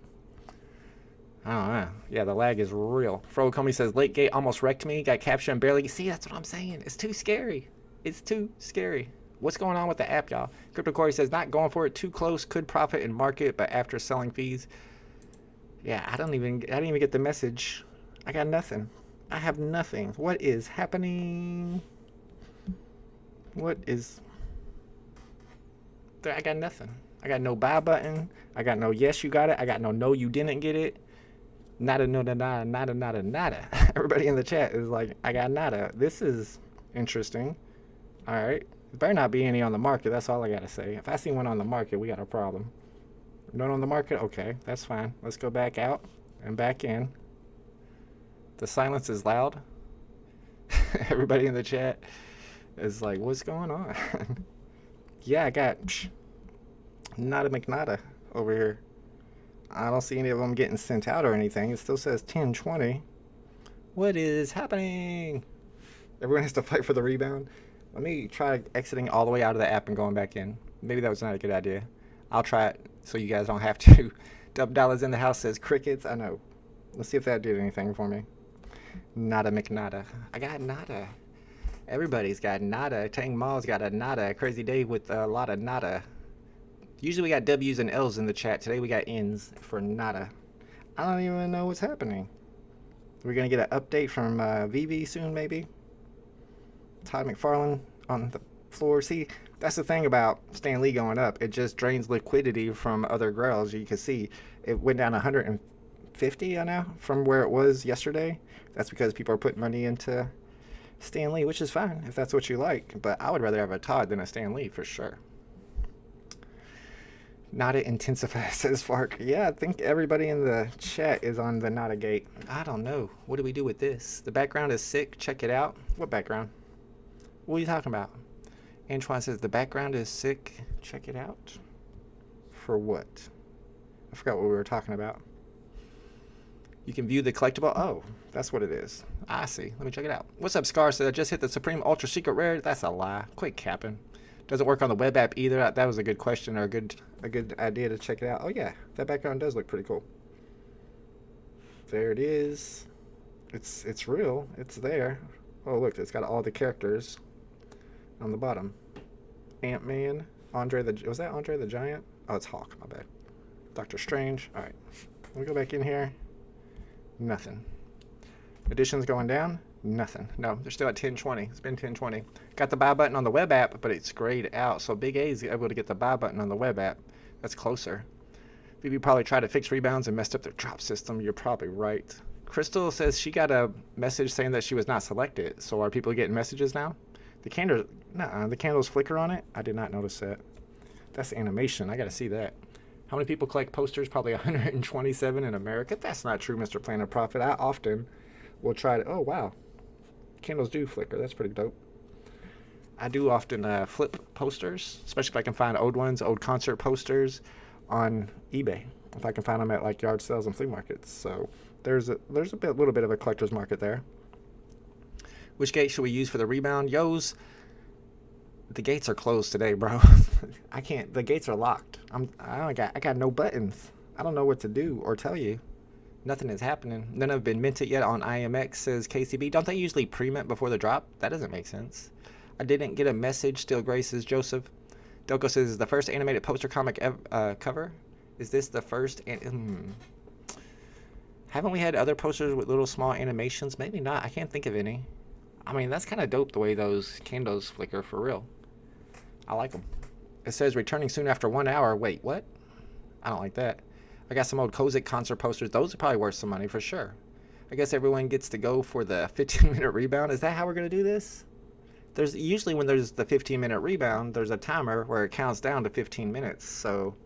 I don't know. Yeah, the lag is real. Fro Comey says late gate almost wrecked me. Got captured and barely. See, that's what I'm saying. It's too scary. It's too scary. What's going on with the app, y'all? Crypto Corey says not going for it. Too close. Could profit in market, but after selling fees. Yeah, I didn't even get the message. I got nothing. I have nothing. What is happening? What is... I got nothing. I got no buy button. I got no yes, you got it. I got no you didn't get it. Nada, nada. Everybody in the chat is like, I got nada. This is interesting. All right. There better not be any on the market. That's all I got to say. If I see one on the market, we got a problem. None on the market? Okay, that's fine. Let's go back out and back in. The silence is loud. Everybody in the chat is like, what's going on? Yeah, I got nada McNada over here. I don't see any of them getting sent out or anything. It still says 1020. What is happening? Everyone has to fight for the rebound. Let me try exiting all the way out of the app and going back in. Maybe that was not a good idea. I'll try it so you guys don't have to. Dub Dollars in the house says crickets. I know. Let's see if that did anything for me. Nada McNada. I got nada. Everybody's got nada. Tang Mall's got a nada. Crazy Dave with a lot of nada. Usually we got W's and L's in the chat. Today we got N's for nada. I don't even know what's happening. We're going to get an update from VeVe soon, maybe. Todd McFarlane on the floor. See, that's the thing about Stan Lee going up. It just drains liquidity from other grails. You can see it went down 150 $150 now from where it was yesterday. That's because people are putting money into Stan Lee, which is fine if that's what you like. But I would rather have a Todd than a Stan Lee for sure. Nada Intensify says Fark. Yeah, I think everybody in the chat is on the Nada gate. I don't know. What do we do with this? The background is sick. Check it out. What background? What are you talking about? Antoine says the background is sick. Check it out. For what? I forgot what we were talking about. You can view the collectible. Oh, that's what it is. I see. Let me check it out. What's up, Scar? Said I just hit the Supreme Ultra Secret Rare. That's a lie. Quit capping. Doesn't work on the web app either. That was a good question or a good idea to check it out. Oh yeah, that background does look pretty cool. There it is. It's real. It's there. Oh look, it's got all the characters on the bottom. Ant-Man, was that Andre the Giant? Oh, it's Hawk. My bad. Doctor Strange. All right, let me go back in here. Nothing. Editions going down. Nothing. No, they're still at 1020. It's been 1020. Got the buy button on the web app, but it's grayed out. So Big A is able to get the buy button on the web app. That's closer. VeVe probably tried to fix rebounds and messed up their drop system. You're probably right. Crystal says she got a message saying that she was not selected. So are people getting messages now? The candles flicker on it. I did not notice that. That's animation. I got to see that. How many people collect posters? Probably 127 in America. That's not true, Mr. Planet Profit. I often will try to. Oh wow. Candles do flicker. That's pretty dope. I do often flip posters, especially if I can find old ones, old concert posters on eBay. If I can find them at like yard sales and flea markets. So there's a little bit of a collector's market there. Which gate should we use for the rebound? Yo's, the gates are closed today, bro. I can't. The gates are locked. I got no buttons. I don't know what to do or tell you. Nothing is happening. None have been minted yet on IMX, says KCB. Don't they usually pre-mint before the drop? That doesn't make sense. I didn't get a message. Still Grace, says Joseph. Delco says, is the first animated poster comic cover? Is this the first? Haven't we had other posters with little small animations? Maybe not. I can't think of any. I mean, that's kind of dope the way those candles flicker for real. I like them. It says returning soon after 1 hour. Wait, what? I don't like that. I got some old Kozik concert posters. Those are probably worth some money for sure. I guess everyone gets to go for the 15-minute rebound. Is that how we're going to do this? There's usually when there's the 15-minute rebound, there's a timer where it counts down to 15 minutes. So,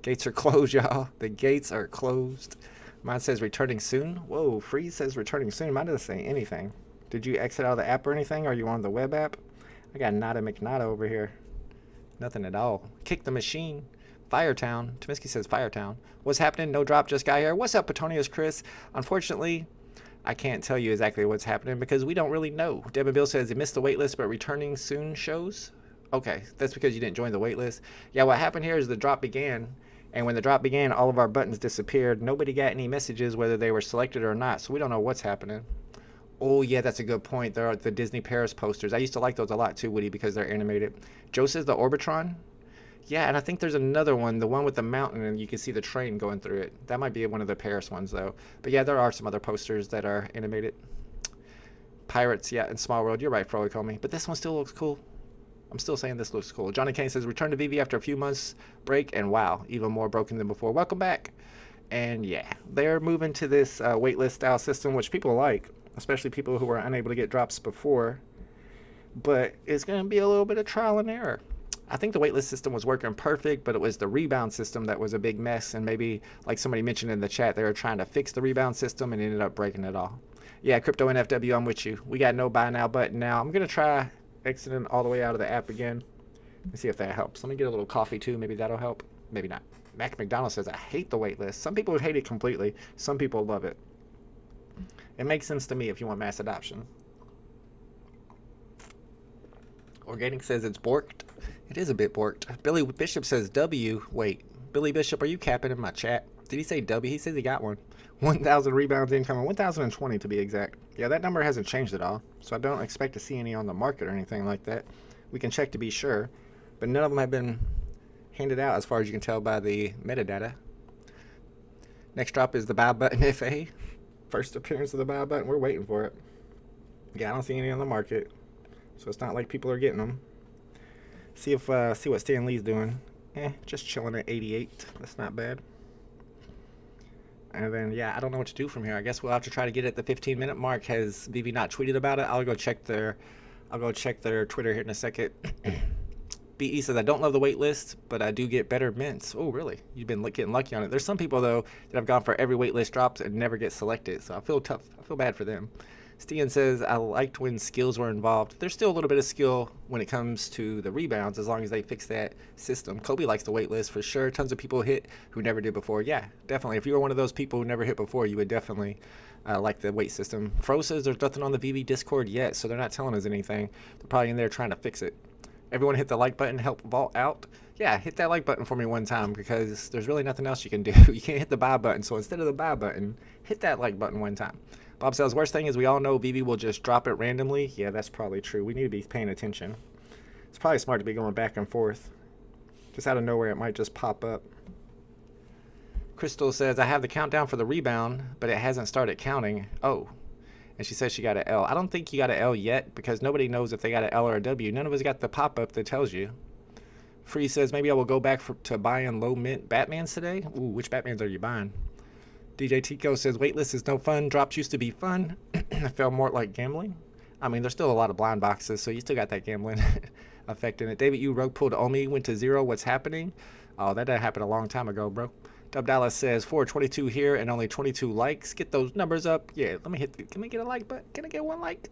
gates are closed, y'all. The gates are closed. Mine says returning soon. Whoa, Freeze says returning soon. Mine doesn't say anything. Did you exit out of the app or anything? Are you on the web app? I got Nada McNada over here. Nothing at all. Kick the machine. Firetown. Tominsky says Firetown. What's happening? No drop, just got here. What's up, Petonius Chris? Unfortunately, I can't tell you exactly what's happening because we don't really know. Devin Bill says he missed the waitlist, but returning soon shows. Okay, that's because you didn't join the waitlist. Yeah, what happened here is the drop began, and when the drop began, all of our buttons disappeared. Nobody got any messages whether they were selected or not, so we don't know what's happening. Oh, yeah, that's a good point. There are the Disney Paris posters. I used to like those a lot too, Woody, because they're animated. Joe says the Orbitron. Yeah, and I think there's another one, the one with the mountain, and you can see the train going through it. That might be one of the Paris ones, though. But yeah, there are some other posters that are animated. Pirates, yeah, and Small World. You're right, Froey called me. But this one still looks cool. I'm still saying this looks cool. Johnny Kane says, return to VeVe after a few months break, and wow, even more broken than before. Welcome back. And yeah, they're moving to this waitlist style system, which people like, especially people who were unable to get drops before. But it's going to be a little bit of trial and error. I think the waitlist system was working perfect, but it was the rebound system that was a big mess. And maybe, like somebody mentioned in the chat, they were trying to fix the rebound system and ended up breaking it all. Yeah, Crypto NFW, I'm with you. We got no buy now button now. I'm going to try exiting all the way out of the app again. Let's see if that helps. Let me get a little coffee too. Maybe that'll help. Maybe not. Mac McDonald says, I hate the waitlist. Some people hate it completely. Some people love it. It makes sense to me if you want mass adoption. Organic says it's borked. It is a bit borked. Billy Bishop says W. Wait, Billy Bishop, are you capping in my chat? Did he say W? He says he got one. 1,000 rebounds incoming. 1,020 to be exact. Yeah, that number hasn't changed at all. So I don't expect to see any on the market or anything like that. We can check to be sure. But none of them have been handed out as far as you can tell by the metadata. Next drop is the buy button FA. First appearance of the buy button. We're waiting for it. Yeah, I don't see any on the market. So it's not like people are getting them. See what Stan Lee's doing. Just chilling at 88. That's not bad. And then, yeah, I don't know what to do from here. I guess we'll have to try to get at the 15-minute mark. Has VeVe not tweeted about it? I'll go check their Twitter here in a second. BE says, I don't love the wait list, but I do get better mints. Oh, really? You've been getting lucky on it. There's some people, though, that have gone for every wait list drops and never get selected. So I feel tough. I feel bad for them. Stian says, I liked when skills were involved. There's still a little bit of skill when it comes to the rebounds, as long as they fix that system. Kobe likes the wait list for sure. Tons of people hit who never did before. Yeah, definitely. If you were one of those people who never hit before, you would definitely like the wait system. Fro says there's nothing on the VeVe Discord yet, so they're not telling us anything. They're probably in there trying to fix it. Everyone hit the like button, help Vault out. Yeah, hit that like button for me one time, because there's really nothing else you can do. You can't hit the buy button, so instead of the buy button, hit that like button one time. Bob says, worst thing is we all know VeVe will just drop it randomly. Yeah, that's probably true. We need to be paying attention. It's probably smart to be going back and forth. Just out of nowhere, it might just pop up. Crystal says, I have the countdown for the rebound, but it hasn't started counting. Oh. And she says she got an L. I don't think you got an L yet, because nobody knows if they got an L or a W. None of us got the pop-up that tells you. Free says, maybe I will go back to buying low mint Batmans today. Ooh, which Batmans are you buying? DJ Tico says, waitlist is no fun. Drops used to be fun. It felt more like gambling. I mean, there's still a lot of blind boxes, so you still got that gambling effect in it. David, you rogue pulled Omi, went to 0. What's happening? Oh, that happened a long time ago, bro. Dub Dallas says, 422 here and only 22 likes. Get those numbers up. Yeah, let me hit. Can we get a like button? Can I get one like?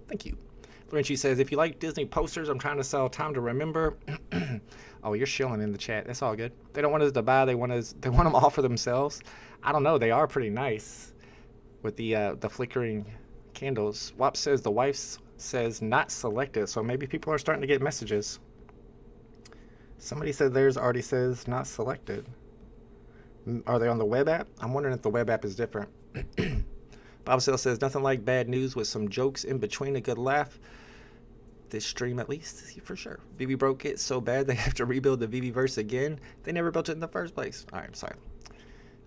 Thank you. Lorenchi says, if you like Disney posters, I'm trying to sell Time to Remember. Oh, you're shilling in the chat. That's all good. They don't want us to buy. They want them all for themselves. I don't know. They are pretty nice with the flickering candles. WAP says the wife says not selected, so maybe people are starting to get messages. Somebody said theirs already says not selected. Are they on the web app? I'm wondering if the web app is different. Bob Sale says, nothing like bad news with some jokes in between, a good laugh. This stream at least, for sure. VeVe broke it so bad they have to rebuild the VeVe-verse again. They never built it in the first place. All right, I'm sorry.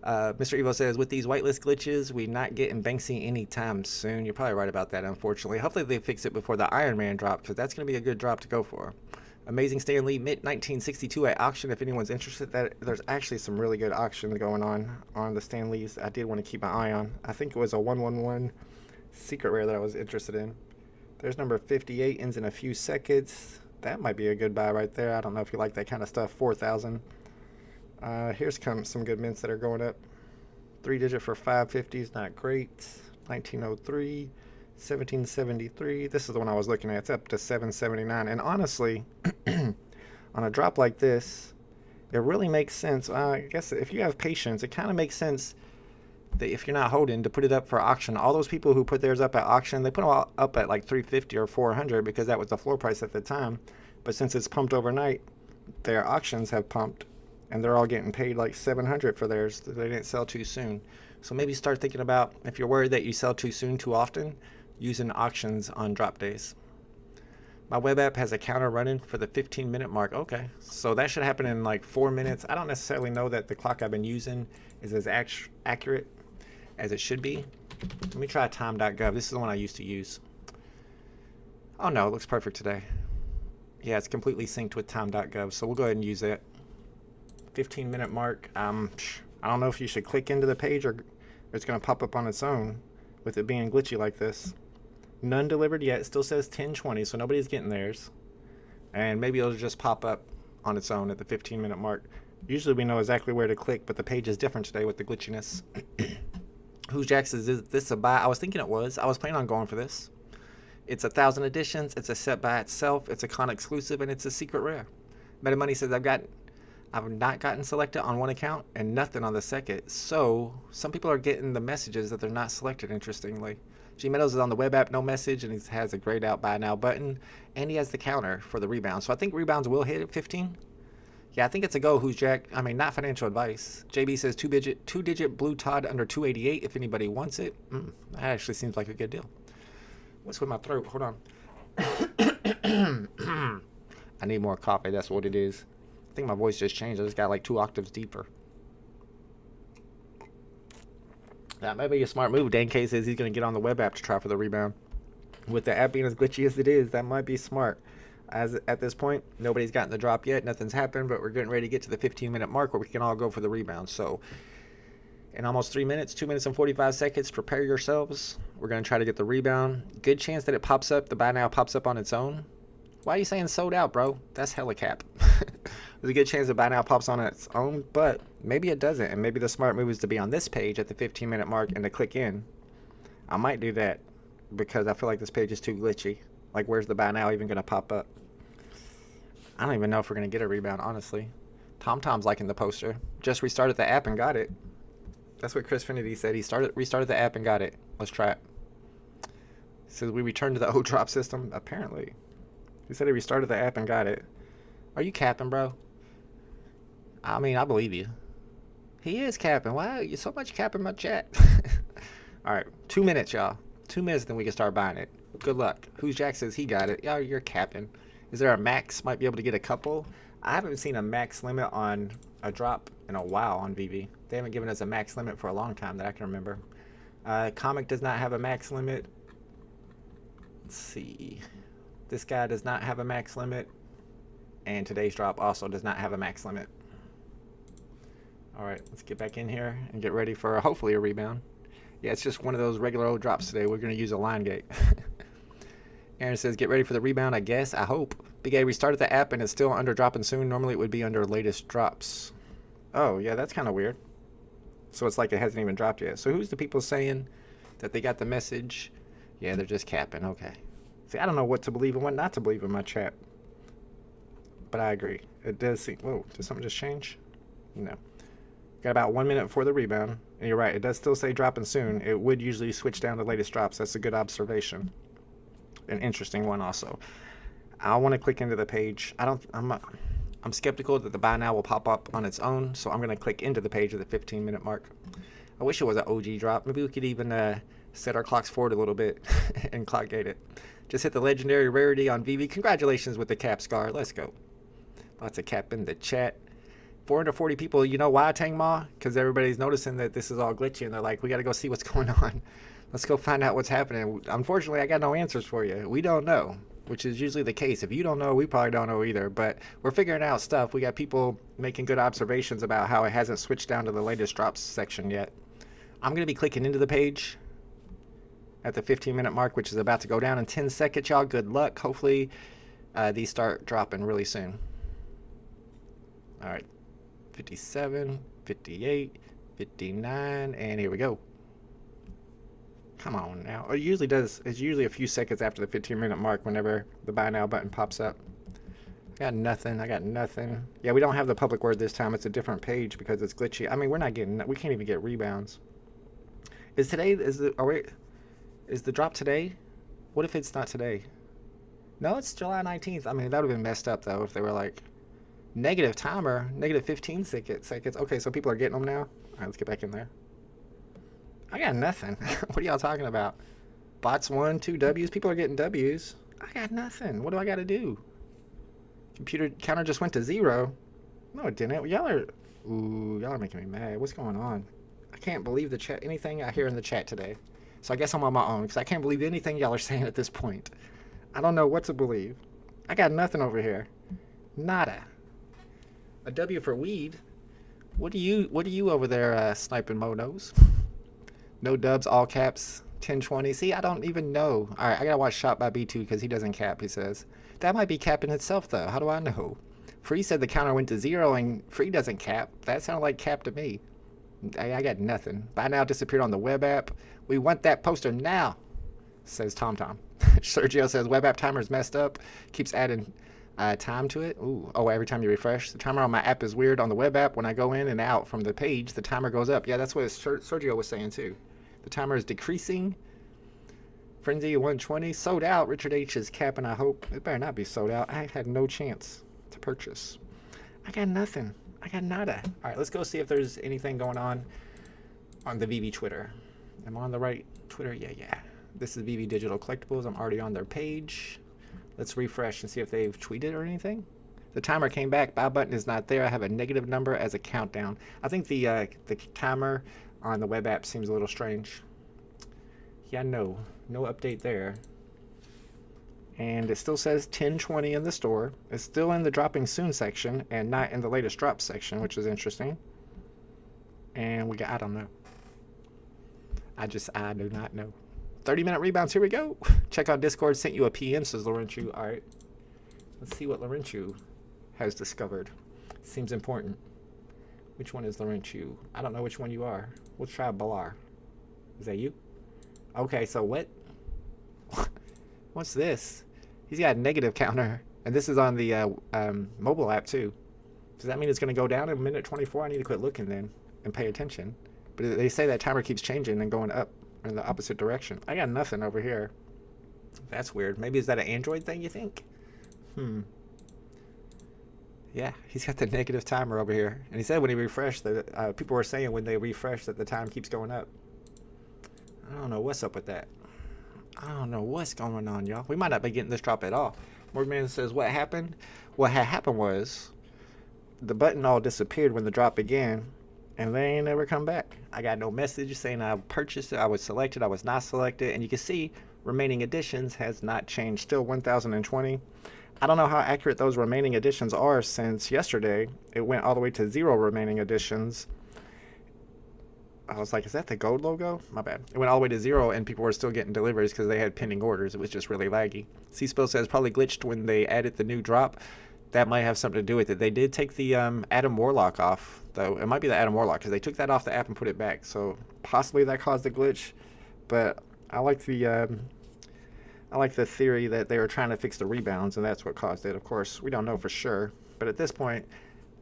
Mr. Evo says, with these whitelist glitches, we not getting Banksy anytime soon. You're probably right about that, unfortunately. Hopefully they fix it before the Iron Man drop, because that's going to be a good drop to go for. Amazing Stan Lee, mid-1962 at auction, if anyone's interested. There's actually some really good auctions going on the Stan Lees. I did want to keep my eye on. I think it was a 111 secret rare that I was interested in. There's number 58, ends in a few seconds. That might be a good buy right there. I don't know if you like that kind of stuff. 4,000. Here's some good mints that are going up. 3-digit for 550 is not great. 1903. 1773. This is the one I was looking at. It's up to 779. And honestly, on a drop like this, it really makes sense. I guess if you have patience, it kind of makes sense that if you're not holding, to put it up for auction. All those people who put theirs up at auction, they put them all up at like 350 or 400 because that was the floor price at the time. But since it's pumped overnight, their auctions have pumped, and they're all getting paid like 700 for theirs. They didn't sell too soon. So maybe start thinking about, if you're worried that you sell too soon too often, using auctions on drop days. My web app has a counter running for the 15-minute mark. Okay, so that should happen in like 4 minutes. I don't necessarily know that the clock I've been using is as accurate as it should be. Let me try time.gov. This is the one I used to use. Oh no, it looks perfect today. Yeah, it's completely synced with time.gov, so we'll go ahead and use that. 15-minute mark. I don't know if you should click into the page or it's going to pop up on its own with it being glitchy like this. None delivered yet. It still says 10:20, so nobody's getting theirs. And maybe it'll just pop up on its own at the 15-minute mark. Usually we know exactly where to click, but the page is different today with the glitchiness. Who's Jax? Is this a buy? I was thinking it was. I was planning on going for this. It's 1,000 editions. It's a set by itself. It's a con exclusive, and it's a secret rare. Meta Money says I've not gotten selected on one account and nothing on the second. So some people are getting the messages that they're not selected, interestingly. G Meadows is on the web app, no message, and he has a grayed out buy now button, and he has the counter for the rebound. So I think rebounds will hit at 15. Yeah, I think it's a go. Who's Jack? I mean, not financial advice. JB says two-digit blue Todd under 288 if anybody wants it. That actually seems like a good deal. What's with my throat? Hold on. I need more coffee. That's what it is. I think my voice just changed. I just got like 2 octaves deeper. That might be a smart move. Dan K says he's going to get on the web app to try for the rebound. With the app being as glitchy as it is, that might be smart. As at this point, nobody's gotten the drop yet. Nothing's happened, but we're getting ready to get to the 15-minute mark where we can all go for the rebound. So In almost 3 minutes, 2 minutes and 45 seconds, prepare yourselves. We're going to try to get the rebound. Good chance that it pops up, the buy now pops up on its own. Why are you saying sold out, bro? That's hella cap. There's a good chance the buy now pops on its own, but maybe it doesn't. And maybe the smart move is to be on this page at the 15-minute mark and to click in. I might do that because I feel like this page is too glitchy. Like, where's the buy now even going to pop up? I don't even know if we're going to get a rebound, honestly. TomTom's liking the poster. Just restarted the app and got it. That's what Chris Finity said. He restarted the app and got it. Let's try it. So we returned to the old drop system, apparently. He said he restarted the app and got it. Are you capping, bro? I mean, I believe you. He is capping. Wow, you so much capping my chat. All right, 2 minutes, y'all. 2 minutes, then we can start buying it. Good luck. Who's Jack says he got it. Y'all, you're capping. Is there a max? Might be able to get a couple. I haven't seen a max limit on a drop in a while on VeVe. They haven't given us a max limit for a long time that I can remember. Comic does not have a max limit. Let's see. This guy does not have a max limit. And today's drop also does not have a max limit. Alright, let's get back in here and get ready for hopefully a rebound. Yeah, it's just one of those regular old drops today. We're going to use a line gate. Aaron says, get ready for the rebound, I guess. I hope. Big A restarted the app and it's still under dropping soon. Normally it would be under latest drops. Oh, yeah, that's kind of weird. So it's like it hasn't even dropped yet. So who's the people saying that they got the message? Yeah, they're just capping. Okay. See, I don't know what to believe and what not to believe in my chat. But I agree. It does seem... Whoa, did something just change? No. Got about 1 minute before the rebound. And you're right, it does still say dropping soon. It would usually switch down to latest drops. That's a good observation. An interesting one also. I want to click into the page. I'm skeptical that the buy now will pop up on its own, so I'm going to click into the page at the 15-minute mark. I wish it was an OG drop. Maybe we could even set our clocks forward a little bit and clock gate it. Just hit the legendary rarity on VeVe. Congratulations with the cap scar. Let's go. Lots of cap in the chat. 440 people. You know why, Tang Ma? Because everybody's noticing that this is all glitchy, and they're like, we got to go see what's going on. Let's go find out what's happening. Unfortunately, I got no answers for you. We don't know, which is usually the case. If you don't know, we probably don't know either. But we're figuring out stuff. We got people making good observations about how it hasn't switched down to the latest drops section yet. I'm going to be clicking into the page at the 15-minute mark, which is about to go down in 10 seconds, y'all. Good luck. Hopefully, these start dropping really soon. All right. 57, 58, 59, and here we go. Come on now. It usually does. It's usually a few seconds after the 15-minute mark whenever the buy now button pops up. I got nothing. I got nothing. Yeah, we don't have the public word this time. It's a different page because it's glitchy. I mean, we're not getting. We can't even get rebounds. Is today? Is the drop today? What if it's not today? No, it's July 19th. I mean, that would have been messed up though if they were like negative timer, negative 15 seconds. Okay, so people are getting them now. All right, let's get back in there. I got nothing. What are y'all talking about? Bots 1, 2 W's. People are getting W's. I got nothing. What do I got to do? Computer counter just went to 0. No, it didn't. Y'all are making me mad. What's going on? I can't believe the chat. Anything I hear in the chat today. So I guess I'm on my own because I can't believe anything y'all are saying at this point. I don't know what to believe. I got nothing over here. Nada. A W for weed. What are you over there sniping monos? No dubs, all caps, 1020. See, I don't even know. All right, I gotta watch Shot by B2 because he doesn't cap, he says. That might be capping itself, though. How do I know? Free said the counter went to 0 and Free doesn't cap. That sounded like cap to me. I got nothing. Buy now disappeared on the web app. We want that poster now, says TomTom. Sergio says web app timer's messed up. Keeps adding time to it. Ooh. Oh, every time you refresh. The timer on my app is weird. On the web app, when I go in and out from the page, the timer goes up. Yeah, that's what Sergio was saying, too. The timer is decreasing. Frenzy 120. Sold out. Richard H is capping, I hope. It better not be sold out. I had no chance to purchase. I got nothing. I got nada. All right, let's go see if there's anything going on the VeVe Twitter. Am I on the right Twitter? Yeah. This is VeVe Digital Collectibles. I'm already on their page. Let's refresh and see if they've tweeted or anything. The timer came back. Buy button is not there. I have a negative number as a countdown. I think the timer on the web app seems a little strange. Yeah, no update there. And it still says 1020 in the store. It's still in the dropping soon section and not in the latest drop section, which is interesting. And I don't know. I do not know. 30-minute rebounds. Here we go. Check out Discord. Sent you a PM, says Laurentiu. All right. Let's see what Laurentiu has discovered. Seems important. Which one is Laurentiu? I don't know which one you are. We'll try Balar. Is that you? Okay, so what? What's this? He's got a negative counter. And this is on the mobile app, too. Does that mean it's going to go down in a minute 24? I need to quit looking then and pay attention. But they say that timer keeps changing and going up in the opposite direction. I got nothing over here. That's weird. Maybe is that an Android thing, you think? Yeah, he's got the negative timer over here. And he said when he refreshed, that people were saying when they refresh that the time keeps going up. I don't know what's up with that. I don't know what's going on, y'all. We might not be getting this drop at all. Morgan says, what happened? What had happened was the button all disappeared when the drop began, and they ain't never come back. I got no message saying I purchased it, I was selected, I was not selected, and you can see remaining editions has not changed. Still 1,020. I don't know how accurate those remaining editions are, since yesterday it went all the way to 0 remaining editions. I was like, is that the gold logo? My bad. It went all the way to 0, and people were still getting deliveries because they had pending orders. It was just really laggy. C-Spill says probably glitched when they added the new drop. That might have something to do with it. They did take the Adam Warlock off, though. It might be the Adam Warlock because they took that off the app and put it back. So possibly that caused the glitch. But I like the theory that they were trying to fix the rebounds, and that's what caused it. Of course, we don't know for sure. But at this point,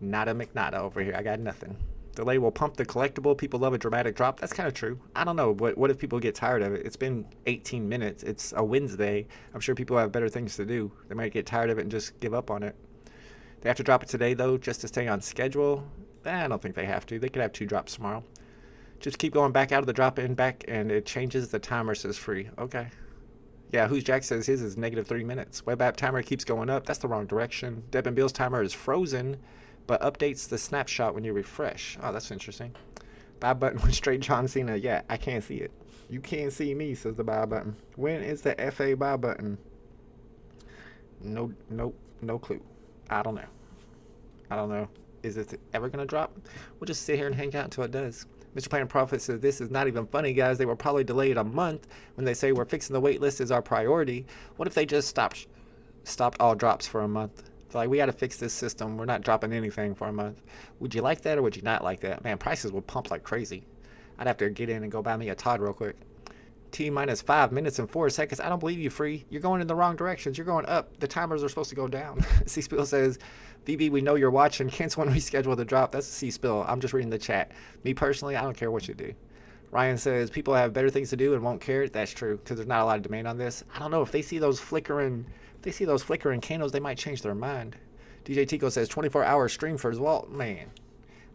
nada McNada over here. I got nothing. Delay will pump the collectible. People love a dramatic drop. That's kind of true. I don't know. What if people get tired of it? It's been 18 minutes. It's a Wednesday. I'm sure people have better things to do. They might get tired of it and just give up on it. They have to drop it today, though, just to stay on schedule. I don't think they have to. They could have 2 drops tomorrow. Just keep going back out of the drop in back, and it changes the timer, says free. Okay. Yeah, Who's Jack says his is negative 3 minutes. Web app timer keeps going up. That's the wrong direction. Deb and Bill's timer is frozen, but updates the snapshot when you refresh. Oh, that's interesting. Buy button with straight John Cena. Yeah, I can't see it. You can't see me, says the buy button. When is the FA buy button? No clue. I don't know. Is it ever going to drop? We'll just sit here and hang out until it does. Mr. Plain Prophet says, this is not even funny, guys. They were probably delayed a month when they say we're fixing the wait list is our priority. What if they just stopped all drops for a month? They're like, we got to fix this system. We're not dropping anything for a month. Would you like that or would you not like that? Man, prices would pump like crazy. I'd have to get in and go buy me a Todd real quick. T minus 5 minutes and 4 seconds. I don't believe you, Free. You're going in the wrong directions. You're going up. The timers are supposed to go down. C-Spill says, VB, we know you're watching. Cancel and reschedule the drop. That's C-Spill. I'm just reading the chat. Me personally, I don't care what you do. Ryan says, people have better things to do and won't care. That's true, because there's not a lot of demand on this. I don't know. If they see those flickering candles, they might change their mind. DJ Tico says, 24-hour stream for his vault. Man,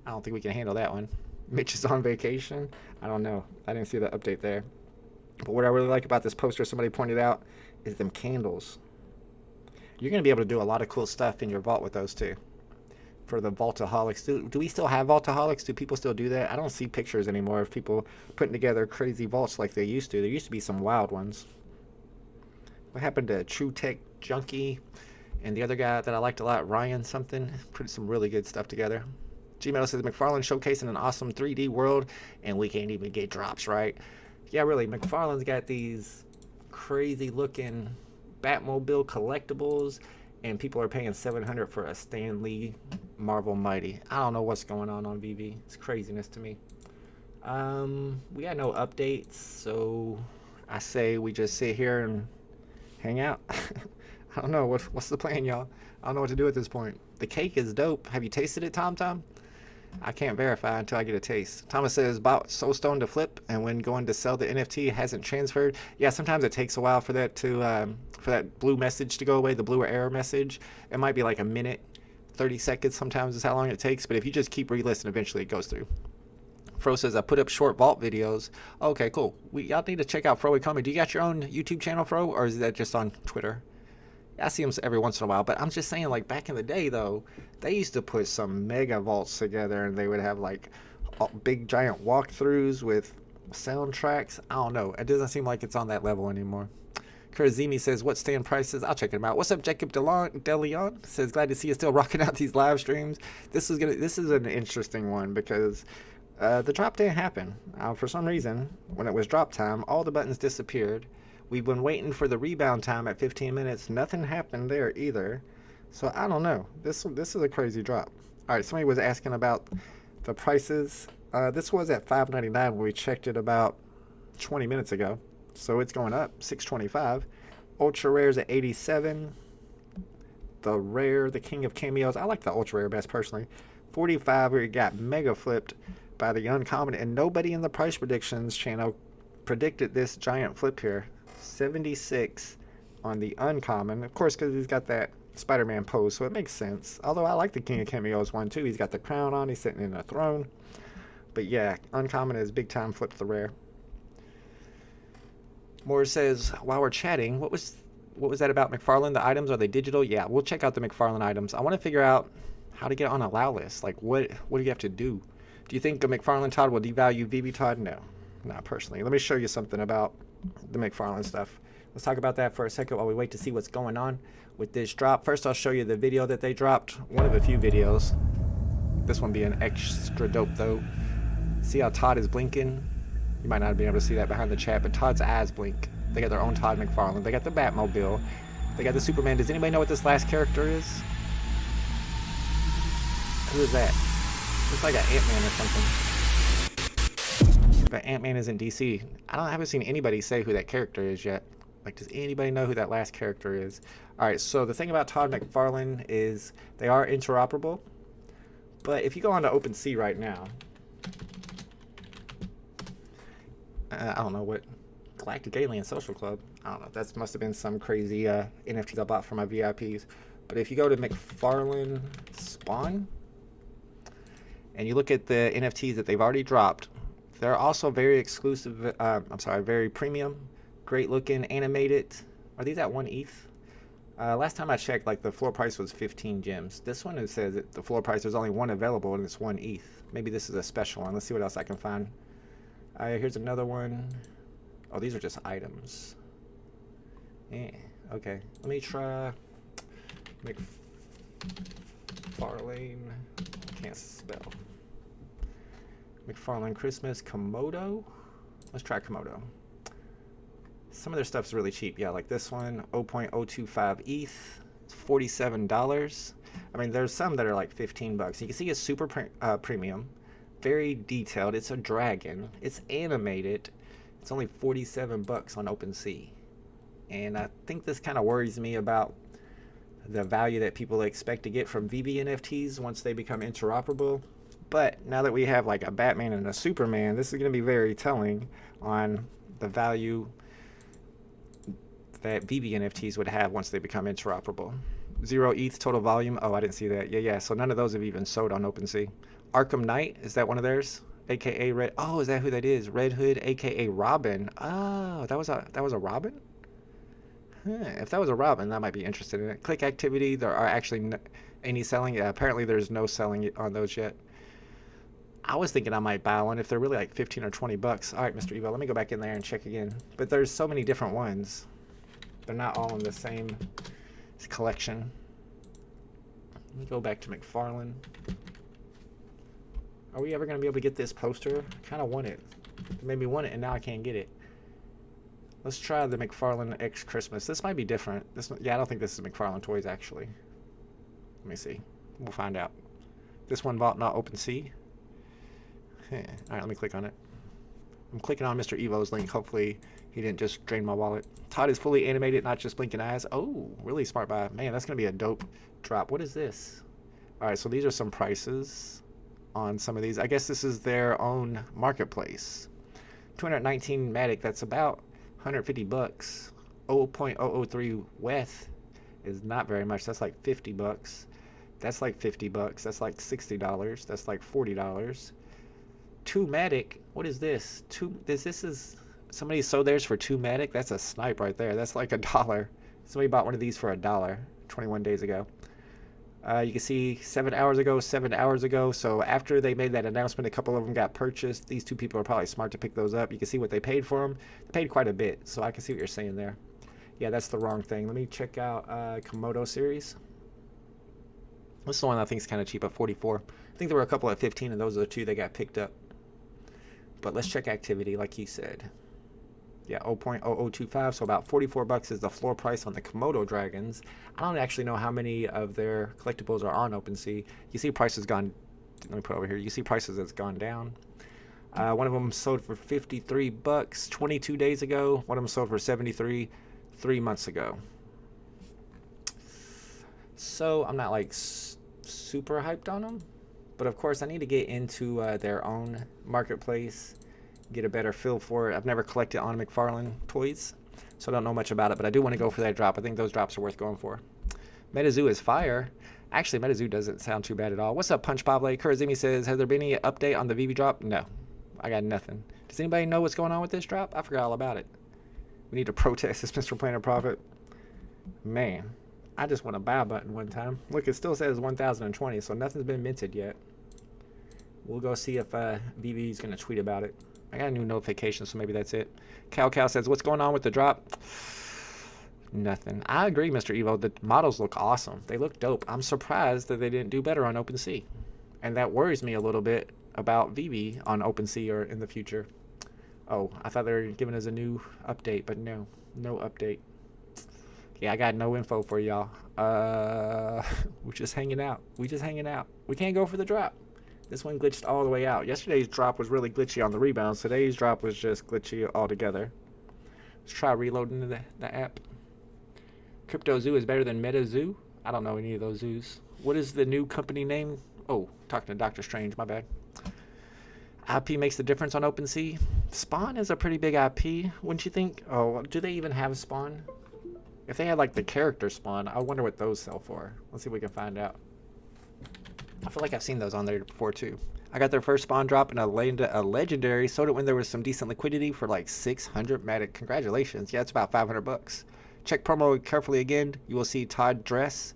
I don't think we can handle that one. Mitch is on vacation. I don't know. I didn't see the update there. But what I really like about this poster, somebody pointed out, is them candles. You're going to be able to do a lot of cool stuff in your vault with those too. For the Vaultaholics. Do we still have Vaultaholics? Do people still do that? I don't see pictures anymore of people putting together crazy vaults like they used to. There used to be some wild ones. What happened to True Tech Junkie and the other guy that I liked a lot, Ryan something? Put some really good stuff together. Gmail says, McFarlane showcasing an awesome 3D world, and we can't even get drops, right? Yeah, really, McFarlane's got these crazy looking Batmobile collectibles, and people are paying $700 for a Stan Lee Marvel Mighty. I don't know what's going on VeVe. It's craziness to me. We got no updates, so I say we just sit here and hang out. I don't know. What's the plan, y'all? I don't know what to do at this point. The cake is dope. Have you tasted it, Tom? I can't verify until I get a taste. Thomas says, bought So Stone to flip, and when going to sell the NFT, it hasn't transferred. Yeah, sometimes it takes a while for that to for that blue message to go away, the blue or error message. It might be like a minute, 30 seconds sometimes is how long it takes, but if you just keep relisting, eventually it goes through. Fro says, I put up short vault videos. Okay, cool. Y'all need to check out Fro Coming. Do you got your own YouTube channel, Fro, or is that just on Twitter? I see them every once in a while, but I'm just saying, like, back in the day, though, they used to put some mega vaults together, and they would have, like, big, giant walkthroughs with soundtracks. I don't know. It doesn't seem like it's on that level anymore. Kurazimi says, what stand prices? I'll check them out. What's up, Jacob DeLeon? Says, glad to see you still rocking out these live streams. This is an interesting one because The drop didn't happen. For some reason, when it was drop time, all the buttons disappeared. We've been waiting for the rebound time at 15 minutes. Nothing happened there either. So I don't know. This is a crazy drop. All right, somebody was asking about the prices. This was at $5.99 when we checked it about 20 minutes ago. So it's going up, $6.25. Ultra rares at 87. The rare, the king of cameos. I like the ultra rare best personally. 45, where it got mega flipped by the uncommon, and nobody in the price predictions channel predicted this giant flip here. 76 on the uncommon, of course, because he's got that Spider-Man pose, so it makes sense. Although I like the king of cameos one too. He's got the crown on, he's sitting in a throne. But yeah, uncommon is big time flipped the rare. Moore says, while we're chatting, what was that about McFarlane? The items, are they digital? Yeah, we'll check out the McFarlane items. I want to figure out how to get on a allow list. Like, what do you have to do? Do you think a McFarlane Todd will devalue VeVe Todd? No, not personally. Let me show you something about the McFarlane stuff. Let's talk about that for a second while we wait to see what's going on with this drop. First, I'll show you the video that they dropped. One of a few videos. This one being extra dope, though. See how Todd is blinking? You might not be able to see that behind the chat, but Todd's eyes blink. They got their own Todd McFarlane. They got the Batmobile. They got the Superman. Does anybody know what this last character is? Who is that? Looks like an Ant-Man or something. But Ant-Man is in DC. I haven't seen anybody say who that character is yet. Like, does anybody know who that last character is? Alright, so the thing about Todd McFarlane is they are interoperable. But if you go on to OpenSea right now, I don't know what, Galactic Alien Social Club. I don't know. That must have been some crazy NFTs I bought for my VIPs. But if you go to McFarlane Spawn, and you look at the NFTs that they've already dropped, they're also very exclusive, very premium, great looking, animated. Are these at 1 ETH? Last time I checked, like, the floor price was 15 gems. This one, it says that the floor price, there's only one available and it's 1 ETH. Maybe this is a special one. Let's see what else I can find. Here's another one. Oh, these are just items. Yeah, okay. Let me try McFarlane. Can't spell. McFarlane Christmas Komodo. Let's try Komodo. Some of their stuff's really cheap. Yeah, like this one, 0.025 ETH. It's $47. I mean, there's some that are like 15 bucks. You can see it's super premium, very detailed. It's a dragon. It's animated. It's only 47 bucks on OpenSea. And I think this kind of worries me about the value that people expect to get from VeVe NFTs once they become interoperable. But now that we have like a Batman and a Superman, this is going to be very telling on the value that VeVe NFTs would have once they become interoperable. 0 ETH total volume. Oh, I didn't see that. Yeah. So none of those have even sold on OpenSea. Arkham Knight, is that one of theirs? AKA Red. Oh, is that who that is? Red Hood, AKA Robin. Oh, that was a Robin? If that was a Robin, I might be interested in it. Click activity, there are actually any selling. Yeah, apparently there's no selling on those yet. I was thinking I might buy one if they're really like 15 or 20 bucks. All right, Mr. Evo, let me go back in there and check again. But there's so many different ones. They're not all in the same collection. Let me go back to McFarlane. Are we ever going to be able to get this poster? I kind of want it. It made me want it, and now I can't get it. Let's try the McFarlane X Christmas. This might be different. Yeah, I don't think this is McFarlane Toys, actually. Let me see. We'll find out. This one bought not OpenSea. All right, let me click on it. I'm clicking on Mr. Evo's link. Hopefully he didn't just drain my wallet. Todd is fully animated, not just blinking eyes. Oh, really smart buy. Man, that's going to be a dope drop. What is this? All right, so these are some prices on some of these. I guess this is their own marketplace. 219 Matic, that's about 150 bucks. 0.003 WETH is not very much. That's like 50 bucks. That's like 50 bucks. That's like $60. That's like $40. 2 Matic, what is this? This is somebody sold theirs for 2 Matic. That's a snipe right there. That's like $1. Somebody bought one of these for $1 21 days ago. You can see 7 hours ago. So after they made that announcement, a couple of them got purchased. These two people are probably smart to pick those up. You can see what they paid for them. They paid quite a bit, so I can see what you're saying there. Yeah, that's the wrong thing. Let me check out Komodo series. This is the one I think is kind of cheap at 44. I think there were a couple at 15, and those are the two that got picked up. But let's check activity like he said. Yeah, 0.0025, so about $44 is the floor price on the Komodo dragons. I don't actually know how many of their collectibles are on OpenSea. You see prices gone, let me put it over here. You see prices that's gone down. One of them sold for $53 22 days ago. One of them sold for $73 3 months ago. So I'm not like super hyped on them, but of course I need to get into their own marketplace, get a better feel for it. I've never collected on McFarlane toys, so I don't know much about it, but I do want to go for that drop. I think those drops are worth going for. MetaZoo is fire. Actually, MetaZoo doesn't sound too bad at all. What's up, Punch Pable? Kurzimi says, has there been any update on the VeVe drop? No, I got nothing. Does anybody know what's going on with this drop? I forgot all about it. We need to protest this Mr. Planet Profit. Man, I just want a buy button one time. Look, it still says 1020, so nothing's been minted yet. We'll go see if VeVe is going to tweet about it. I got a new notification, so maybe that's it. Cow says, what's going on with the drop? Nothing. I agree, Mr. Evo. The models look awesome. They look dope. I'm surprised that they didn't do better on OpenSea. And that worries me a little bit about VeVe on OpenSea or in the future. Oh, I thought they were giving us a new update, but no. No update. Yeah, I got no info for y'all. We're just hanging out. We can't go for the drop. This one glitched all the way out. Yesterday's drop was really glitchy on the rebounds. Today's drop was just glitchy altogether. Let's try reloading the app. Crypto Zoo is better than Meta Zoo. I don't know any of those zoos. What is the new company name? Oh, talking to Dr. Strange, my bad. IP makes the difference on OpenSea. Spawn is a pretty big IP, wouldn't you think? Oh, do they even have Spawn? If they had like the character Spawn, I wonder what those sell for. Let's see if we can find out. I feel like I've seen those on there before too. I got their first Spawn drop in a legendary. Sold it when there was some decent liquidity for like 600 Matic. Congratulations. Yeah, it's about $500. Check promo carefully again. You will see Todd dress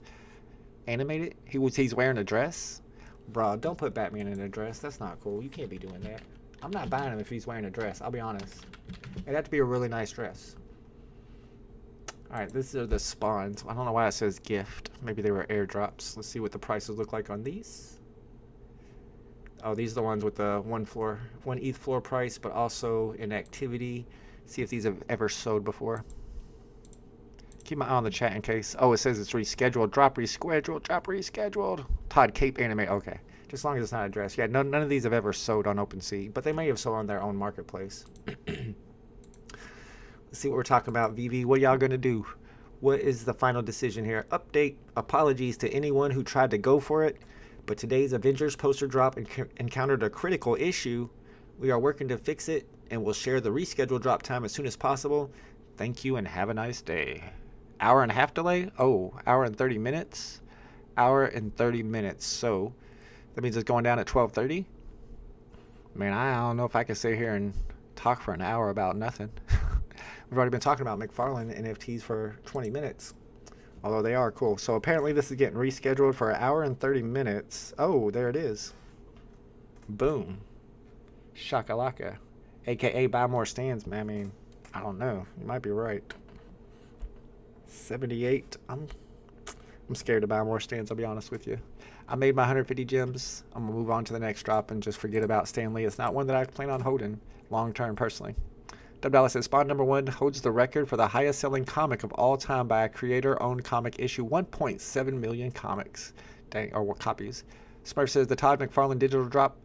animated. He's wearing a dress. Bro, don't put Batman in a dress. That's not cool. You can't be doing that. I'm not buying him if he's wearing a dress. I'll be honest. It'd have to be a really nice dress. Alright, these are the spawns. I don't know why it says gift. Maybe they were airdrops. Let's see what the prices look like on these. Oh, these are the ones with the one ETH floor price, but also in activity. See if these have ever sold before. Keep my eye on the chat in case. Oh, it says it's rescheduled. Drop rescheduled. Todd Cape anime. Okay. Just as long as it's not a dress. Yeah, none of these have ever sold on OpenSea, but they may have sold on their own marketplace. Let's see what we're talking about, VeVe. What y'all gonna do? What is the final decision here? Update. Apologies to anyone who tried to go for it, but today's Avengers poster drop encountered a critical issue. We are working to fix it, and we'll share the rescheduled drop time as soon as possible. Thank you and have a nice day. Hour and a half delay? Oh, hour and 30 minutes? Hour and 30 minutes. So that means it's going down at 12:30? Man, I don't know if I can sit here and talk for an hour about nothing. We've already been talking about McFarlane NFTs for 20 minutes. Although they are cool. So apparently this is getting rescheduled for an hour and 30 minutes. Oh, there it is. Boom. Shakalaka. AKA buy more stands, man. I mean, I don't know. You might be right. 78. I'm scared to buy more stands, I'll be honest with you. I made my 150 gems. I'm going to move on to the next drop and just forget about Stanley. It's not one that I plan on holding long term personally. Dubdallas says, Spawn number 1 holds the record for the highest selling comic of all time by a creator-owned comic issue. 1.7 million comics. Dang, or copies. Smurf says, the Todd McFarlane digital drop.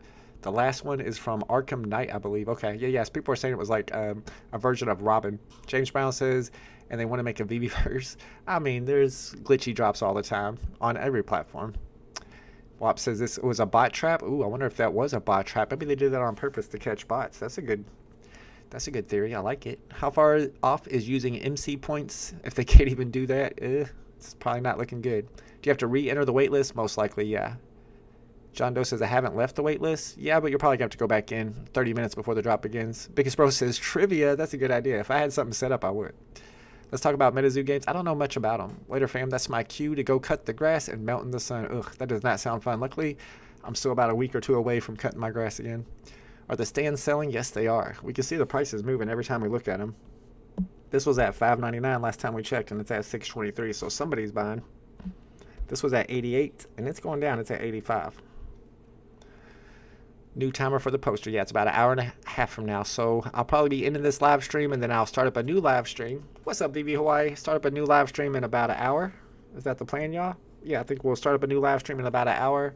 The last one is from Arkham Knight, I believe. Okay, yeah, yes. People are saying it was like a version of Robin. James Brown says, and they want to make a VeVe verse. I mean, there's glitchy drops all the time on every platform. Wop says this was a bot trap. Ooh, I wonder if that was a bot trap. Maybe they did that on purpose to catch bots. That's a good theory. I like it. How far off is using MC points? If they can't even do that, it's probably not looking good. Do you have to re-enter the waitlist? Most likely, yeah. John Doe says, I haven't left the waitlist. Yeah, but you're probably going to have to go back in 30 minutes before the drop begins. Biggest Bro says, trivia. That's a good idea. If I had something set up, I would. Let's talk about MetaZoo games. I don't know much about them. Later, fam, that's my cue to go cut the grass and melt in the sun. Ugh, that does not sound fun. Luckily, I'm still about a week or two away from cutting my grass again. Are the stands selling? Yes, they are. We can see the prices moving every time we look at them. This was at $5.99 last time we checked, and it's at $6.23, so somebody's buying. This was at $88, and it's going down. It's at $85. New timer for the poster. Yeah, it's about an hour and a half from now. So I'll probably be ending this live stream, and then I'll start up a new live stream. What's up, VeVe Hawaii? Start up a new live stream in about an hour. Is that the plan, y'all? Yeah, I think we'll start up a new live stream in about an hour.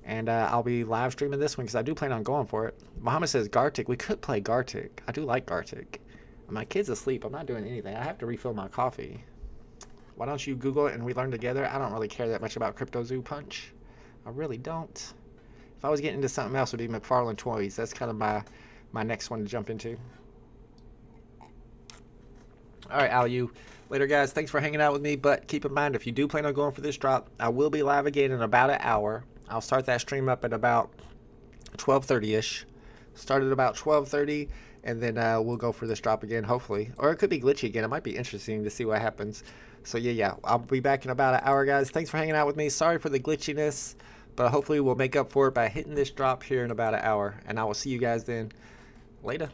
And I'll be live streaming this one because I do plan on going for it. Muhammad says Gartic. We could play Gartic. I do like Gartic. My kid's asleep. I'm not doing anything. I have to refill my coffee. Why don't you Google it and we learn together? I don't really care that much about Crypto Zoo Punch. I really don't. If I was getting into something else, it would be McFarlane Toys. That's kind of my next one to jump into. All right, Alu. Later, guys. Thanks for hanging out with me. But keep in mind, if you do plan on going for this drop, I will be live again in about an hour. I'll start that stream up at about 12:30-ish. Start at about 12:30, and then we'll go for this drop again, hopefully. Or it could be glitchy again. It might be interesting to see what happens. So, yeah. I'll be back in about an hour, guys. Thanks for hanging out with me. Sorry for the glitchiness. But hopefully we'll make up for it by hitting this drop here in about an hour. And I will see you guys then. Later.